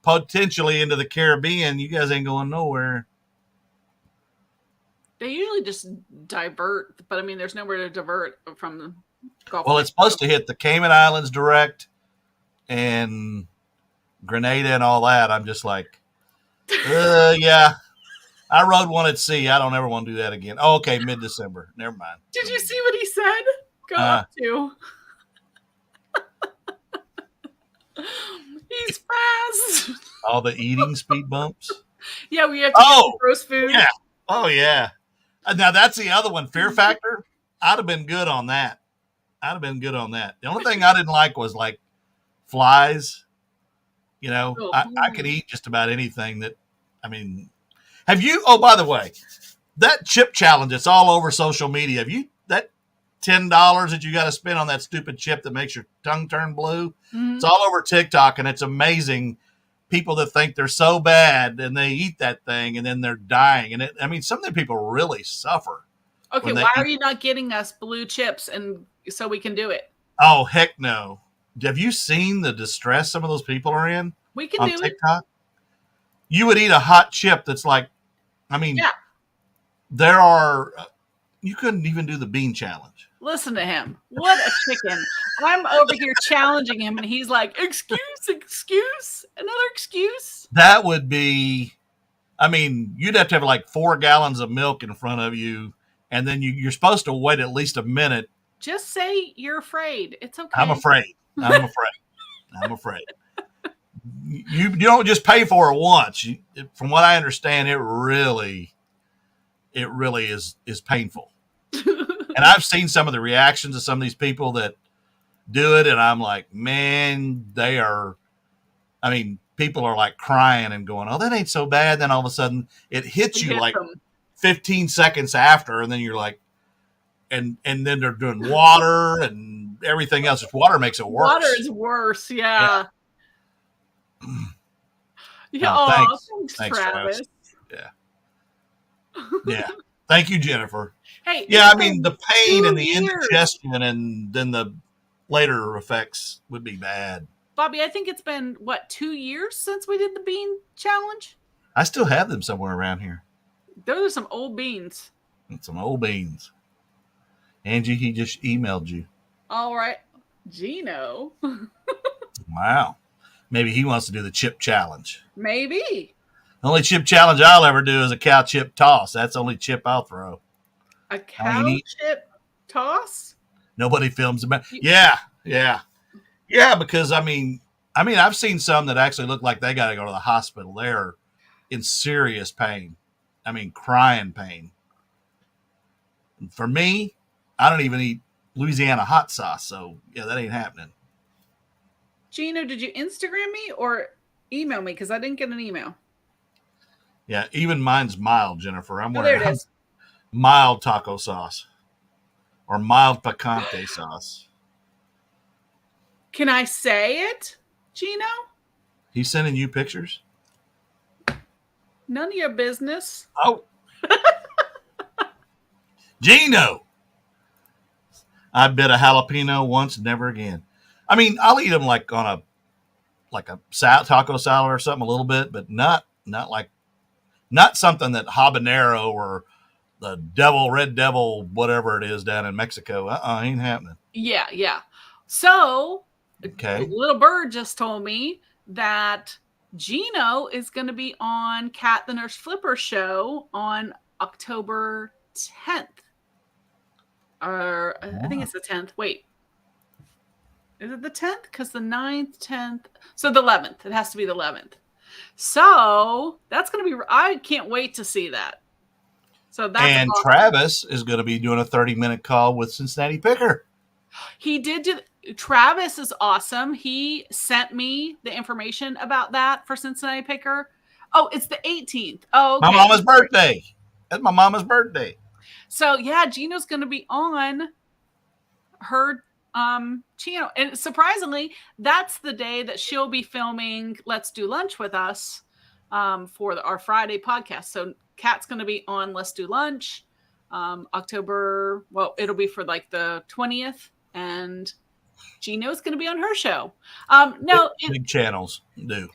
potentially into the Caribbean. You guys ain't going nowhere. They usually just divert, but I mean, there's nowhere to divert from the Gulf. Well, it's supposed to hit the Cayman Islands direct and Grenada and all that. I'm just like, yeah. I rode one at sea. I don't ever want to do that again. Oh, okay, mid-December. Never mind. Did you see what he said? Go up to. He's fast. All the eating speed bumps. Yeah, we have to get roast food. Yeah. Oh, yeah. Now, that's the other one. Fear factor. I'd have been good on that. The only thing I didn't like was like flies. You know, I could eat just about anything that, I mean, have you, oh, by the way, that chip challenge, it's all over social media. Have you, that $10 that you got to spend on that stupid chip that makes your tongue turn blue? Mm-hmm. It's all over TikTok, and it's amazing. People that think they're so bad and they eat that thing and then they're dying. And I mean, some of the people really suffer. Okay, why are you not getting us blue chips and so we can do it? Oh, heck no. Have you seen the distress some of those people are in? We can do TikTok? You would eat a hot chip that's like, I mean, you couldn't even do the bean challenge. Listen to him. What a chicken. I'm over here challenging him, and he's like, excuse, another excuse. That would be, I mean, you'd have to have like 4 gallons of milk in front of you, and then you're supposed to wait at least a minute. Just say you're afraid. It's okay. I'm afraid. You don't just pay for it once. From what I understand, it really is painful. And I've seen some of the reactions of some of these people that do it, and I'm like, man, people are like crying and going, oh, that ain't so bad. Then all of a sudden it hits you like 15 seconds after, and then you're like, and then they're doing water and everything else. Water makes it worse. Water is worse, yeah. Thanks, Travis. Yeah. Thank you, Jennifer. Hey, yeah, I mean, the pain and the indigestion and then the later effects would be bad. Bobby, I think it's been, 2 years since we did the bean challenge? I still have them somewhere around here. Those are some old beans. Some old beans. Angie, he just emailed you. All right. Gino. Wow. Maybe he wants to do the chip challenge. Maybe. The only chip challenge I'll ever do is a cow chip toss. That's the only chip I'll throw. A cow chip toss? Nobody films about. Yeah. Because I've seen some that actually look like they got to go to the hospital. They're in serious pain. Crying pain. For me, I don't even eat Louisiana hot sauce, so yeah, that ain't happening. Gino, did you Instagram me or email me? Because I didn't get an email. Yeah, even mine's mild, Jennifer. There it is. Mild taco sauce or mild picante sauce. Can I say it, Gino? He's sending you pictures? None of your business. Oh. Gino. I bit a jalapeno once, never again. I'll eat them like on a taco salad or something a little bit, but not something that habanero or the red devil, whatever it is down in Mexico. Ain't happening. Yeah. So, okay. Little Bird just told me that Gino is going to be on Kat the Nurse Flipper show on October 10th. Or I think it's the 10th. Wait. Is it the 10th? Because the 9th, 10th. So the 11th. It has to be the 11th. So that's going to be, I can't wait to see that. So that's and awesome. Travis is going to be doing a 30-minute call with Cincinnati Picker. He did do, Travis is awesome. He sent me the information about that for Cincinnati Picker. Oh, it's the 18th. Oh, okay. My mama's birthday. That's my mama's birthday. So yeah, Gino's going to be on her channel, and surprisingly, that's the day that she'll be filming Let's Do Lunch with us for our Friday podcast. So Kat's going to be on Let's Do Lunch October. Well, it'll be for like the 20th, and Gino's going to be on her show. Big channels do.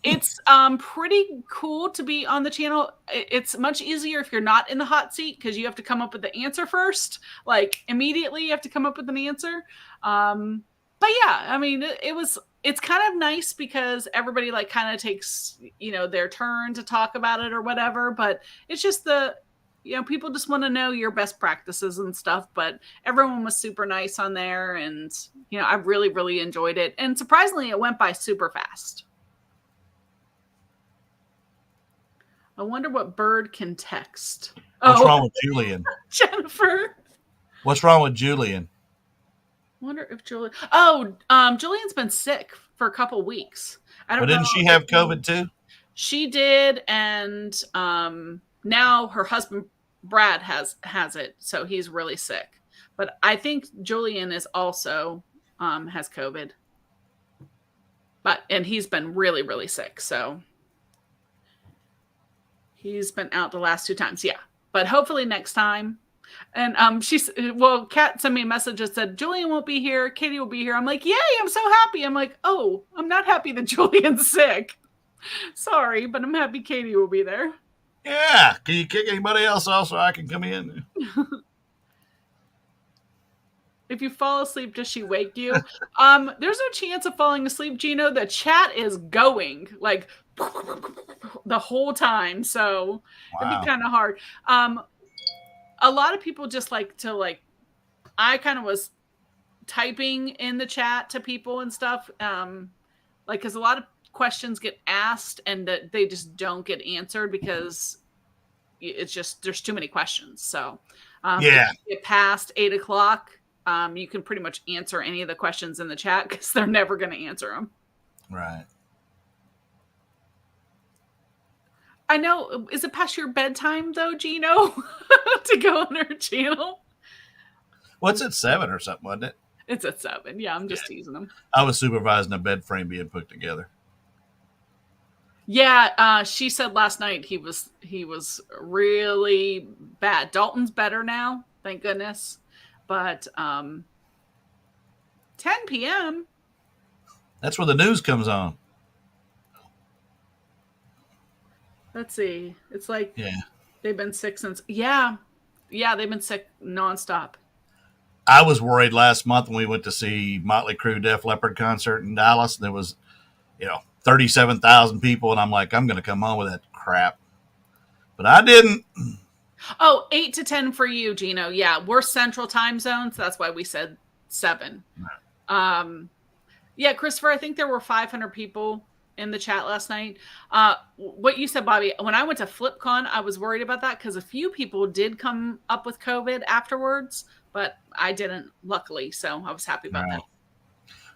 It's pretty cool to be on the channel. It's much easier if you're not in the hot seat because you have to come up with the answer first. Like immediately you have to come up with an answer. But yeah, it's kind of nice because everybody like kind of takes, their turn to talk about it or whatever. But it's just people just want to know your best practices and stuff. But everyone was super nice on there. And, I really, really enjoyed it. And surprisingly, it went by super fast. I wonder what Bird can text. What's wrong with Julian? Jennifer. What's wrong with Julian? I wonder if Julian. Oh, Julian's been sick for a couple weeks. I don't know. Didn't she have COVID too? She did, and now her husband Brad has it, so he's really sick. But I think Julian is also has COVID. And he's been really, really sick, so. He's been out the last 2 times. Yeah. But hopefully next time. And Kat sent me a message that said, Julian won't be here. Katie will be here. I'm like, yay, I'm so happy. I'm like, oh, I'm not happy that Julian's sick. Sorry, but I'm happy Katie will be there. Yeah. Can you kick anybody else off so I can come in? If you fall asleep, does she wake you? There's no chance of falling asleep, Gino. The chat is going like the whole time, so It'd be kind of hard. A lot of people just like to I kind of was typing in the chat to people and stuff, because a lot of questions get asked and that they just don't get answered because it's just there's too many questions. So if you get past 8:00. You can pretty much answer any of the questions in the chat because they're never going to answer them. Right. I know. Is it past your bedtime though, Gino, to go on her channel? Well, it's at 7 or something, wasn't it? It's at 7. Yeah, I'm just teasing them. I was supervising a bed frame being put together. Yeah, she said last night he was really bad. Dalton's better now, thank goodness. But 10 p.m. That's where the news comes on. Let's see. It's like Yeah. they've been sick since. Yeah. Yeah, they've been sick nonstop. I was worried last month when we went to see Motley Crue Def Leppard concert in Dallas, and there was, 37,000 people, and I'm like, I'm going to come home with that crap. But I didn't. Oh, 8 to 10 for you, Gino. Yeah, we're Central Time Zones. That's why we said 7. Yeah, Christopher, I think there were 500 people in the chat last night. What you said, Bobby, when I went to FlipCon, I was worried about that because a few people did come up with COVID afterwards, but I didn't, luckily. So I was happy about that.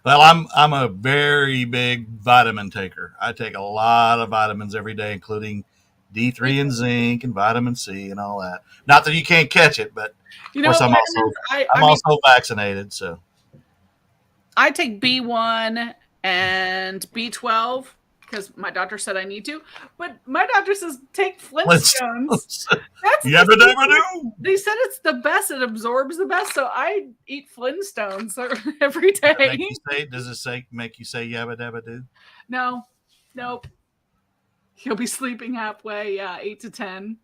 Well, I'm a very big vitamin taker. I take a lot of vitamins every day, including D3 and zinc and vitamin C and all that. Not that you can't catch it, but of course I'm also vaccinated. So I take B1 and B12 because my doctor said I need to, but my doctor says take Flintstones. They said it's the best. It absorbs the best. So I eat Flintstones every day. Does it make you say yabba dabba do? No, nope. He'll be sleeping halfway. Yeah, 8 to 10.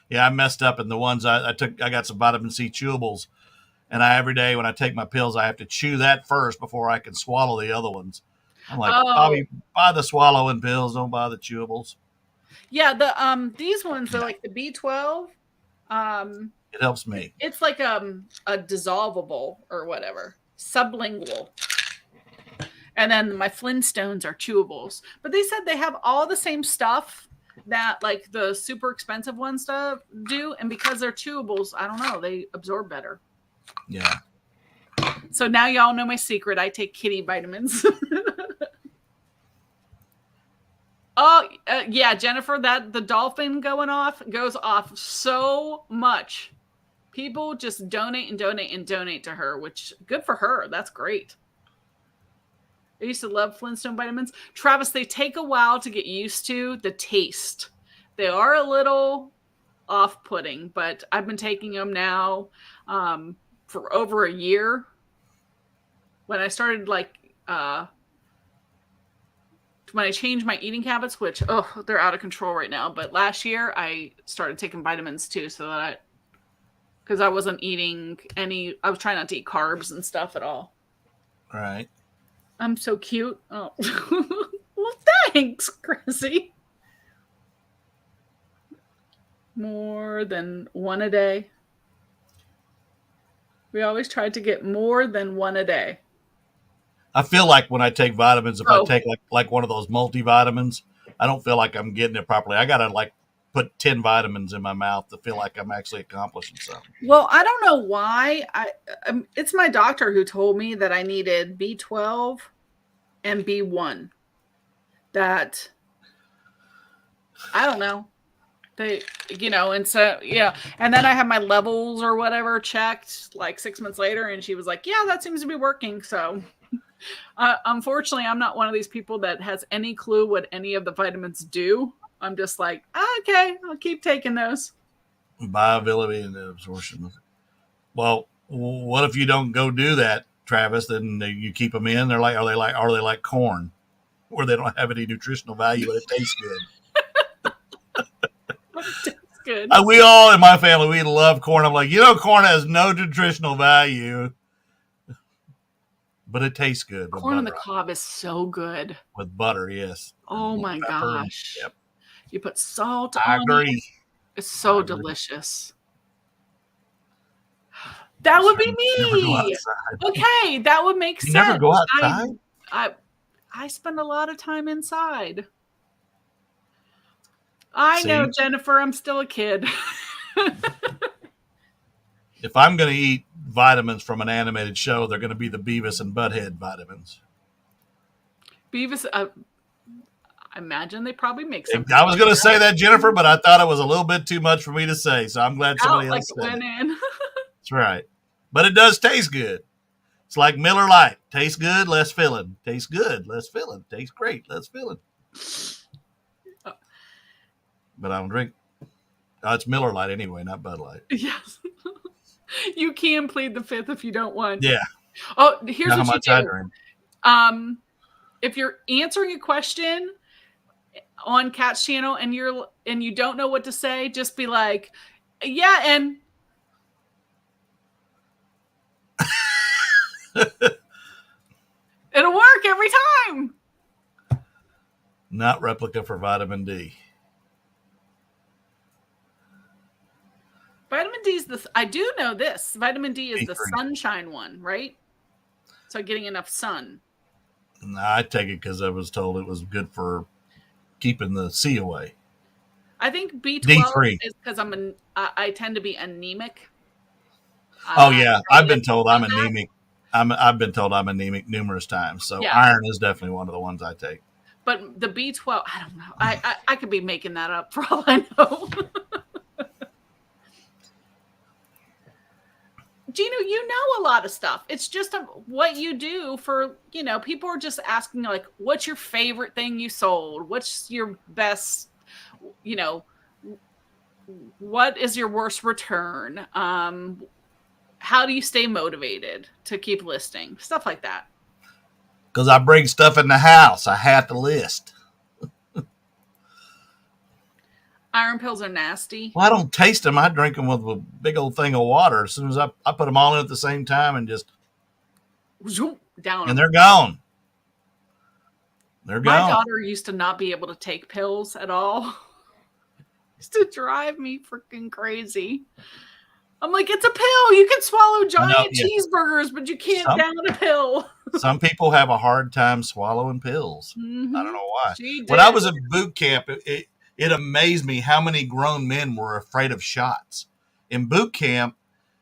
Yeah, I messed up, and the ones I took, I got some vitamin C chewables, and every day when I take my pills, I have to chew that first before I can swallow the other ones. I'm like, Bobby, buy the swallowing pills, don't buy the chewables. Yeah, these ones are like the B12. It helps me. It's like a dissolvable or whatever, sublingual. And then my Flintstones are chewables. But they said they have all the same stuff that like the super expensive ones do. And because they're chewables, I don't know, they absorb better. Yeah. So now y'all know my secret. I take kitty vitamins. Yeah, Jennifer, the dolphin goes off so much. People just donate to her, which good for her. That's great. I used to love Flintstone vitamins. Travis, they take a while to get used to the taste. They are a little off-putting, but I've been taking them now for over a year. When I started when I changed my eating habits, which, they're out of control right now. But last year I started taking vitamins too, because I wasn't eating I was trying not to eat carbs and stuff at all. All right. I'm so cute. Oh, well, thanks, Chrissy. More than one a day. We always tried to get more than one a day. I feel like when I take vitamins, if I take like one of those multivitamins, I don't feel like I'm getting it properly. I got to put 10 vitamins in my mouth to feel like I'm actually accomplishing something. Well, I don't know why. It's my doctor who told me that I needed B12 and B1. That, I don't know. And so, yeah. And then I have my levels or whatever checked like 6 months later. And she was like, yeah, that seems to be working. So unfortunately, I'm not one of these people that has any clue what any of the vitamins do. I'm just like, okay, I'll keep taking those. Bioavailability and absorption. Well, what if you don't go do that, Travis? Then you keep them in. Are they like corn, where they don't have any nutritional value, but it tastes good? It tastes good. We all in my family, we love corn. I'm like, corn has no nutritional value, but it tastes good. Corn on the cob is so good with butter. Yes. Oh my gosh. Yep. You put salt I on agree. it. It's so delicious. That would be me. Okay, that would make sense. You never go outside? I spend a lot of time inside. I know, Jennifer, I'm still a kid. If I'm going to eat vitamins from an animated show, they're going to be the Beavis and Butthead vitamins. Beavis, I imagine they probably make something. I was going to say that, Jennifer, but I thought it was a little bit too much for me to say, so I'm glad somebody else said it. That's right. But it does taste good. It's like Miller Lite. Tastes good, less filling. Tastes good, less filling. Tastes great, less filling. But I don't drink. It's Miller Lite anyway, not Bud Light. Yes. You can plead the fifth if you don't want. Yeah. Oh, here's what you do. If you're answering a question, on Kat's channel and you don't know what to say, just be like, yeah, and it'll work every time. Not replica for vitamin D. Vitamin D is I do know this. Vitamin D is D3. the sunshine one, right? So getting enough sun. No, I take it because I was told it was good for keeping the C away. I think B12 D3. is because I tend to be anemic. Oh yeah, I've been told I'm anemic. I've been told I'm anemic numerous times. So yeah. Iron is definitely one of the ones I take. But the B12, I don't know. I could be making that up for all I know. Gino, you know a lot of stuff. It's just what you do for, people are just asking like, what's your favorite thing you sold? What's your best, what is your worst return? How do you stay motivated to keep listing? Stuff like that. Because I bring stuff in the house. I have to list. Iron pills are nasty. Well, I don't taste them. I drink them with a big old thing of water. As soon as I put them all in at the same time and just down. And they're gone. They're gone. My daughter used to not be able to take pills at all. Used to drive me freaking crazy. I'm like, it's a pill. You can swallow giant cheeseburgers, but you can't down a pill. Some people have a hard time swallowing pills. Mm-hmm. I don't know why. When I was in boot camp, it amazed me how many grown men were afraid of shots. In boot camp,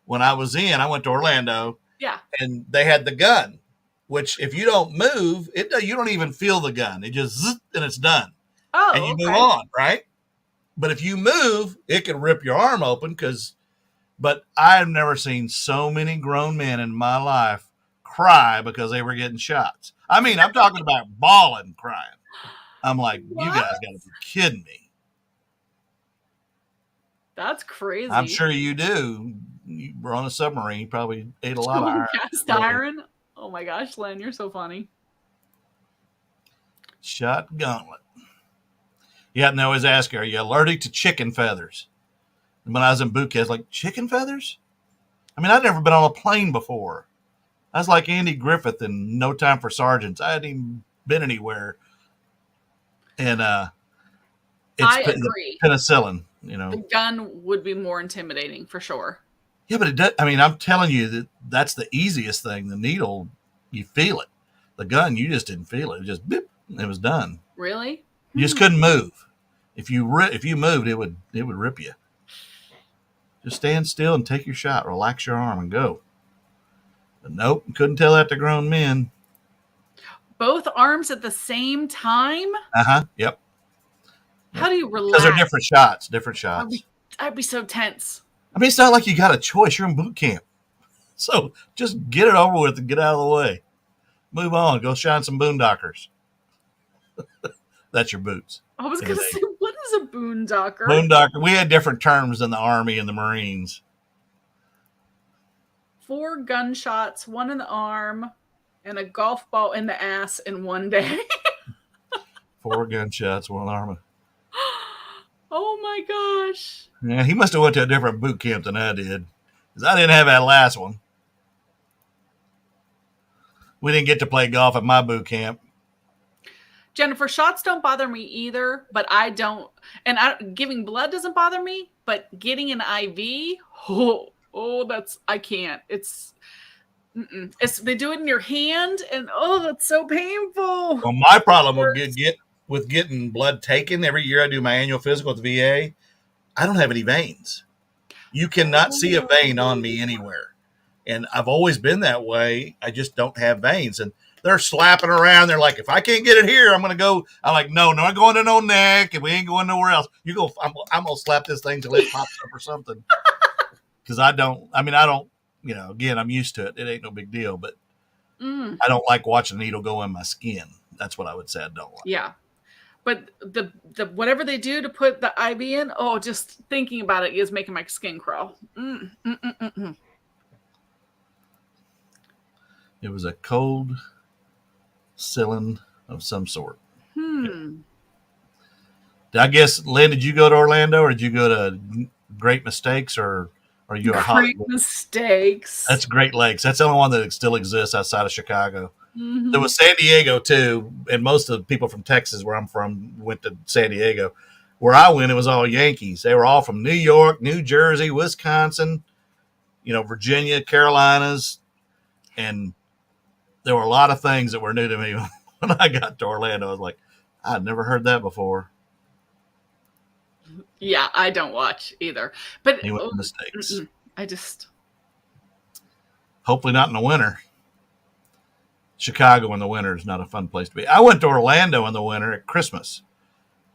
when I was I went to Orlando. Yeah. And they had the gun, which if you don't move, you don't even feel the gun. It just zzz, and it's done. Oh, and you move on, right? But if you move, it can rip your arm open but I've never seen so many grown men in my life cry because they were getting shots. I mean, I'm talking about bawling, crying. I'm like, what? You guys got to be kidding me. That's crazy. I'm sure you do. You were on a submarine. You probably ate a lot of iron. Cast iron? Oh my gosh, Len, you're so funny. Shot gauntlet. Yeah, and they always ask, are you allergic to chicken feathers? And when I was in boot camp, I was like, chicken feathers? I mean, I'd never been on a plane before. I was like Andy Griffith in No Time for Sergeants. I hadn't even been anywhere. And I agree. Penicillin, The gun would be more intimidating for sure. Yeah, but it does. I mean, I'm telling you that's the easiest thing. The needle, you feel it. The gun, you just didn't feel it. It just, beep, it was done. Really? You just couldn't move. If you moved, it would rip you. Just stand still and take your shot. Relax your arm and go. But nope, couldn't tell that to grown men. Both arms at the same time? Yep. How do you relax? Because they're different shots. I'd be so tense. I mean, it's not like you got a choice. You're in boot camp. So just get it over with and get out of the way. Move on. Go shine some boondockers. That's your boots. I was going to say, what is a boondocker? Boondocker. We had different terms in the Army and the Marines. 4 gunshots, 1 in the arm, and a golf ball in the ass in one day. 4 gunshots, 1 in the arm. Oh my gosh. Yeah, he must have went to a different boot camp than I did. Because I didn't have that last one. We didn't get to play golf at my boot camp. Jennifer, shots don't bother me either, but I don't. And giving blood doesn't bother me, but getting an IV, I can't. It's they do it in your hand, and that's so painful. Well, my problem with getting blood taken every year I do my annual physical at the VA, I don't have any veins. You cannot see a vein on me anywhere. And I've always been that way. I just don't have veins. And they're slapping around. They're like, if I can't get it here, I'm going to go. I'm like, no, I'm going to no neck. And we ain't going nowhere else. You go, I'm going to slap this thing till it pops up or something. Because again, I'm used to it. It ain't no big deal. But I don't like watching a needle go in my skin. That's what I would say I don't like. Yeah. But the whatever they do to put the IV in, just thinking about it is making my skin crawl. It was a cold cylind of some sort. Yeah. I guess, Lynn, did you go to Orlando, or did you go to Great Mistakes, or you go to Great Hollywood? Mistakes. That's Great Lakes. That's the only one that still exists outside of Chicago. Mm-hmm. There was San Diego too, and most of the people from Texas, where I'm from, went to San Diego. Where I went, it was all Yankees. They were all from New York, New Jersey, Wisconsin, Virginia, Carolinas, and there were a lot of things that were new to me when I got to Orlando. I was like, I'd never heard that before. Yeah, I don't watch either. But Mistakes. I just hopefully not in the winter. Chicago in the winter is not a fun place to be. I went to Orlando in the winter at Christmas,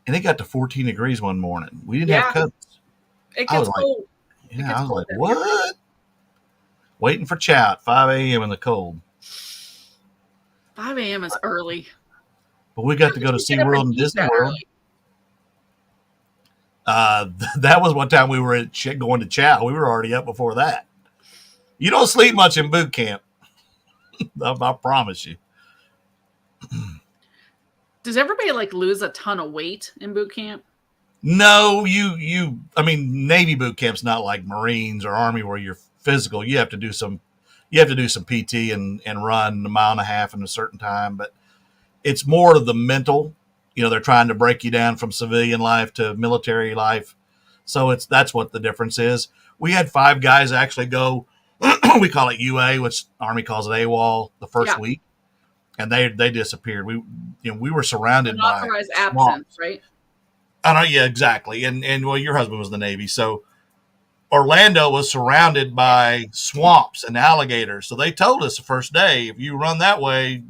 and it got to 14 degrees one morning. We didn't have coats. It gets cold. Yeah, I was like, what? Waiting for chow at 5 a.m. in the cold. 5 a.m. is early. But we got to go to SeaWorld and Disney World. That was one time we were going to chow. We were already up before that. You don't sleep much in boot camp. I promise you. Does everybody lose a ton of weight in boot camp? No, Navy boot camp's not like Marines or Army where you're physical. You have to do some PT and run a mile and a half in a certain time, but it's more of the mental. They're trying to break you down from civilian life to military life. So that's what the difference is. We had 5 guys actually go, we call it UA, which Army calls it AWOL, the first week. And they disappeared. We were surrounded by unauthorized absence, right? I know, yeah, exactly. And well, your husband was in the Navy, so Orlando was surrounded by swamps and alligators. So they told us the first day, if you run that way,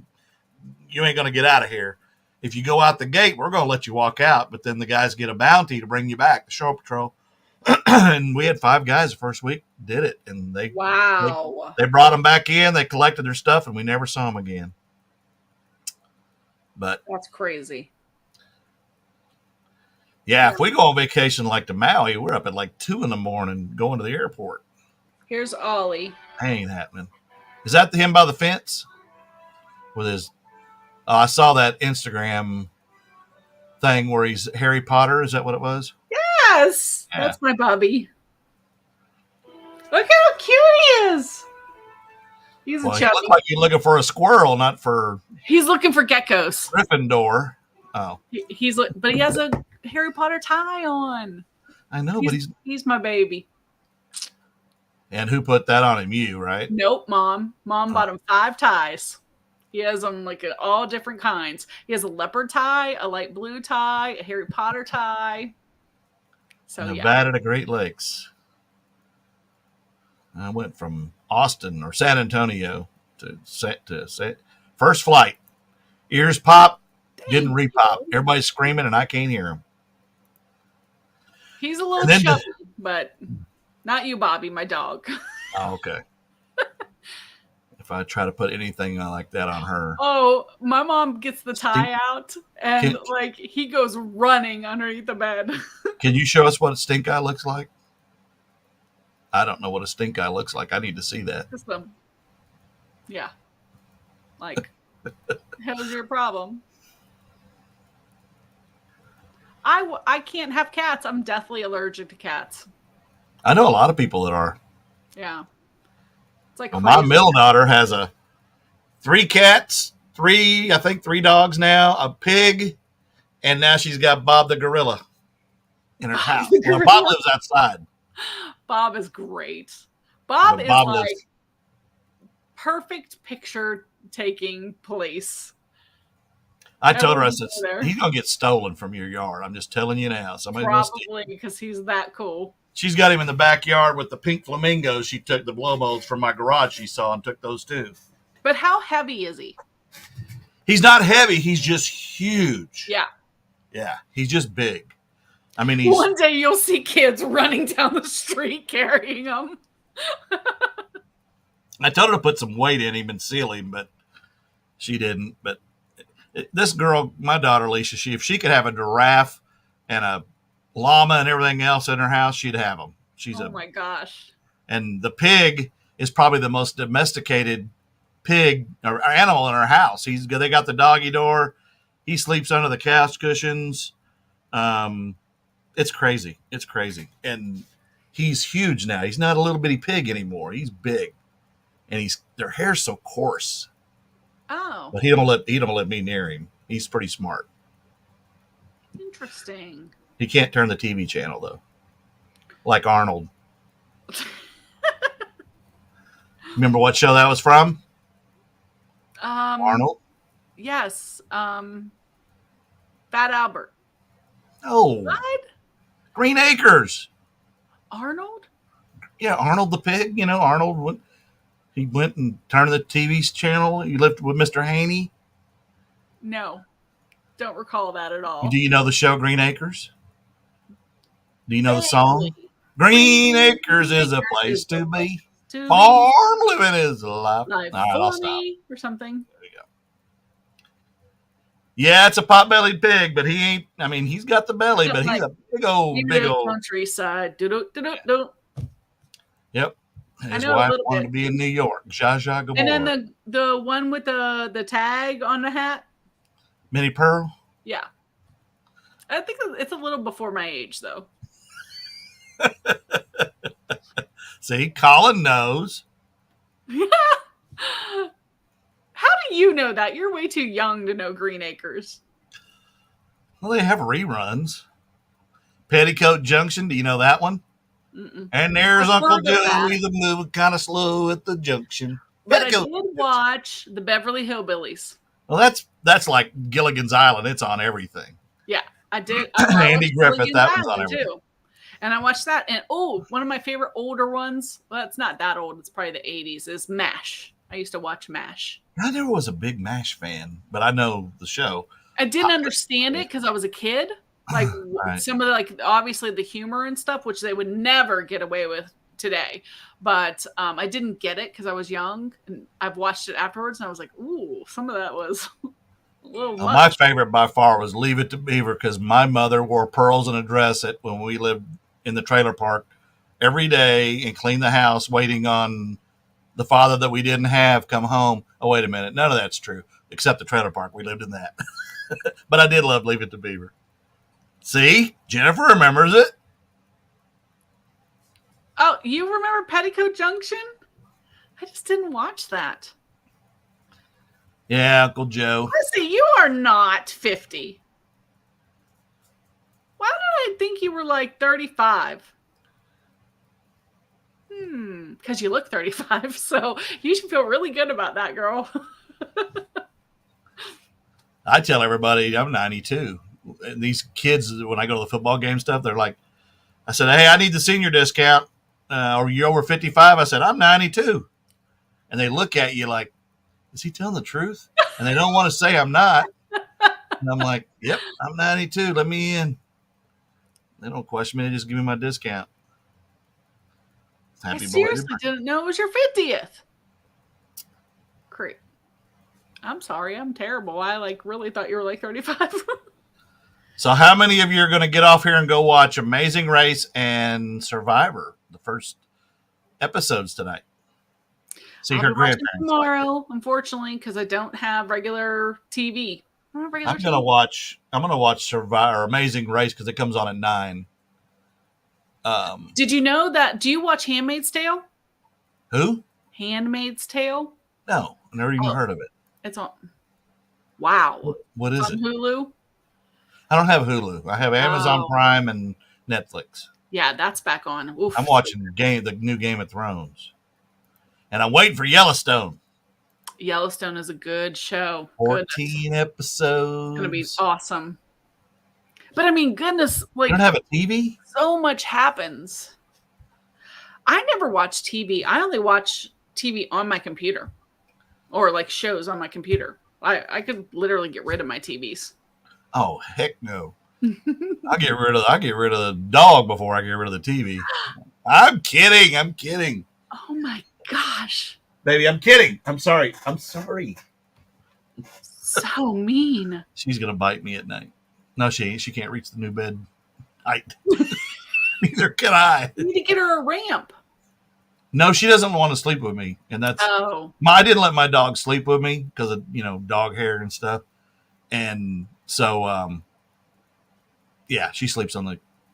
you ain't going to get out of here. If you go out the gate, we're going to let you walk out. But then the guys get a bounty to bring you back, the shore patrol. And we had 5 guys the first week did it. And they brought them back in. They collected their stuff, and we never saw them again. But that's crazy. Yeah, if we go on vacation like to Maui, we're up at 2 a.m. going to the airport. Here's Ollie. Ain't happening. Is that him by the fence? With his I saw that Instagram thing where he's Harry Potter. Is that what it was? Yes. Yeah. That's my Bubby. Look how cute he is. He's a chubby. He looks like you're looking for a squirrel, not for... He's looking for geckos. Gryffindor. Oh. But he has a Harry Potter tie on. I know, but he's my baby. And who put that on him? You, right? Nope, Mom. Mom bought him 5 ties. He has them all different kinds. He has a leopard tie, a light blue tie, a Harry Potter tie. So Nevada to Great Lakes. I went from Austin or San Antonio to first flight. Ears pop, didn't repop. Everybody's screaming and I can't hear them. He's a little chubby, but not you, Bobby, my dog. Oh, okay. If I try to put anything like that on her. Oh, my mom gets the tie out and he goes running underneath the bed. Can you show us what a stink eye looks like? I don't know what a stink eye looks like. I need to see that. Yeah. How's your problem? I can't have cats. I'm deathly allergic to cats. I know a lot of people that are. Yeah. It's my middle daughter has 3 cats, 3 dogs now, a pig, and now she's got Bob the gorilla in her house. Well, Bob lives outside. Bob is great. Bob is perfect picture taking place. I told her, I said, he's going to get stolen from your yard. I'm just telling you now. Probably because he's that cool. She's got him in the backyard with the pink flamingos. She took the blow molds from my garage she saw and took those too. But how heavy is he? He's not heavy. He's just huge. Yeah. Yeah. He's just big. One day you'll see kids running down the street carrying him. I told her to put some weight in him and seal him, but she didn't. But this girl, my daughter, Alicia, if she could have a giraffe and a llama and everything else in her house, she'd have them. My gosh. And the pig is probably the most domesticated pig or animal in her house. They got the doggy door. He sleeps under the couch cushions. It's crazy. It's crazy. And he's huge now. He's not a little bitty pig anymore. He's big. And their hair's so coarse. Oh. But he don't let me near him. He's pretty smart. Interesting. He can't turn the TV channel though. Like Arnold. Remember what show that was from? Arnold? Yes. Fat Albert. Oh. What? Green Acres. Arnold? Yeah, Arnold the pig. You know, Arnold he went and turned the TV channel. He lived with Mr. Haney. No. Don't recall that at all. Do you know the show Green Acres? Do you know the song? Green Acres is a place to be. Farm living is a life. Life I'll for stop. me or something. There you go. Yeah, it's a pot-bellied pig, but he ain't. I mean, he's got the belly, but he's a big old. Countryside. Do. Yep. I His know wife a little wanted bit. to be in New York. Zsa Zsa Gabor. And then the one with the tag on the hat. Minnie Pearl. Yeah. I think it's a little before my age, though. See, Colin knows. How do you know that? You're way too young to know Green Acres. Well, they have reruns. Petticoat Junction. Do you know that one? Mm-mm. And there's I've Uncle heard of that. Joey, the moving kind of slow at the junction. But Petticoat. I did watch the Beverly Hillbillies. Well, that's like Gilligan's Island. It's on everything. Yeah, I did. I Andy watched Griffith, Gilligan's that one's on Island, everything. too. And I watched that. And one of my favorite older ones, well, it's not that old, it's probably the 80s, is MASH. I used to watch MASH. I never was a big MASH fan, but I know the show. I didn't understand it because I was a kid. Like Right. some of the, like, obviously the humor and stuff, which they would never get away with today. But I didn't get it because I was young. And I've watched it afterwards and I was like, ooh, some of that was a little Well, much. my favorite by far was Leave It to Beaver because my mother wore pearls in a dress when we lived in the trailer park every day and cleaned the house waiting on the father that we didn't have come home. Oh, wait a minute. None of that's true except the trailer park. We lived in that. But I did love Leave It to Beaver. See? Jennifer remembers it. Oh, you remember Petticoat Junction? I just didn't watch that. Yeah, Uncle Joe. Listen, you are not 50. Why did I think you were like 35? Because you look 35, so you should feel really good about that, girl. I tell everybody I'm 92. And these kids, when I go to the football game stuff, they're like, I said, hey, I need the senior discount. Or you're over 55. I said, I'm 92. And they look at you like, is he telling the truth? And they don't want to say I'm not. And I'm like, yep, I'm 92. Let me in. They don't question me. They just give me my discount. I seriously didn't know it was your 50th. Great. I'm sorry. I'm terrible. I really thought you were like 35. So how many of you are going to get off here and go watch Amazing Race and Survivor, the first episodes tonight? See her grandparents tomorrow, unfortunately, because I don't have regular TV. I'm gonna watch Survivor, Amazing Race, because it comes on at 9. Did you know that? Do you watch Handmaid's Tale? Who? Handmaid's Tale? No, I never even heard of it. It's on. What is it's it? On Hulu. I don't have Hulu. I have Amazon Prime and Netflix. Yeah, that's back on. Oof. I'm watching the new Game of Thrones, and I'm waiting for Yellowstone. Yellowstone is a good show. 14 episodes. It's gonna be awesome. But I mean, goodness, like, you don't have a TV? So much happens. I never watch TV. I only watch TV on my computer, or like shows on my computer. I could literally get rid of my TVs. Oh heck no! I'll get rid of the dog before I get rid of the TV. I'm kidding. Oh my gosh, baby, I'm kidding. I'm sorry. So mean. She's gonna bite me at night. No, she ain't. She can't reach the new bed height. Neither can I. You need to get her a ramp. No, she doesn't want to sleep with me, and that's. I didn't let my dog sleep with me because of dog hair and stuff, and so Yeah, she sleeps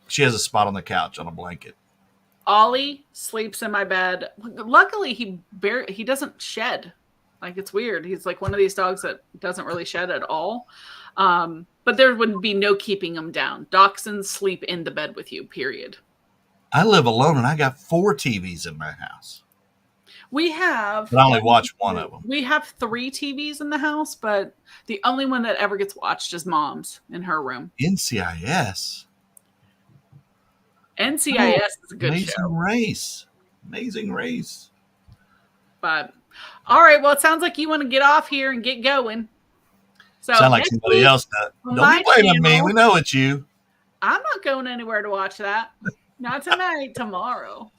she has a spot on the couch on a blanket. Ollie sleeps in my bed. Luckily, he doesn't shed. Like, it's weird. He's like one of these dogs that doesn't really shed at all. But there would be no keeping him down. Dachshunds sleep in the bed with you, period. I live alone and I got 4 TVs in my house. We have. But I only watch one of them. We have 3 TVs in the house, but the only one that ever gets watched is Mom's in her room. NCIS. NCIS is a good show. Amazing race. But all right, well, it sounds like you want to get off here and get going. So sound like somebody else does. Don't be blaming me. We know it's you. I'm not going anywhere to watch that. Not tonight. Tomorrow.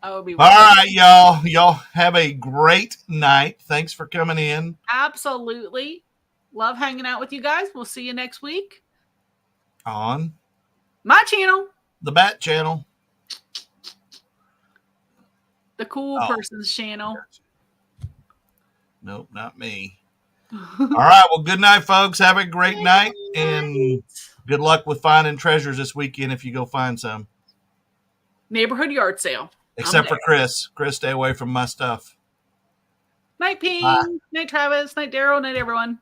I will be. All right, y'all. Y'all have a great night. Thanks for coming in. Absolutely. Love hanging out with you guys. We'll see you next week on my channel, the Bat Channel, the Cool Person's channel. Nope, not me. All right. Well, good night, folks. Have a great night, and good luck with finding treasures this weekend if you go find some. Neighborhood yard sale. Except for Chris. Chris, stay away from my stuff. Night, Ping. Night, Travis. Night, Daryl. Night, everyone.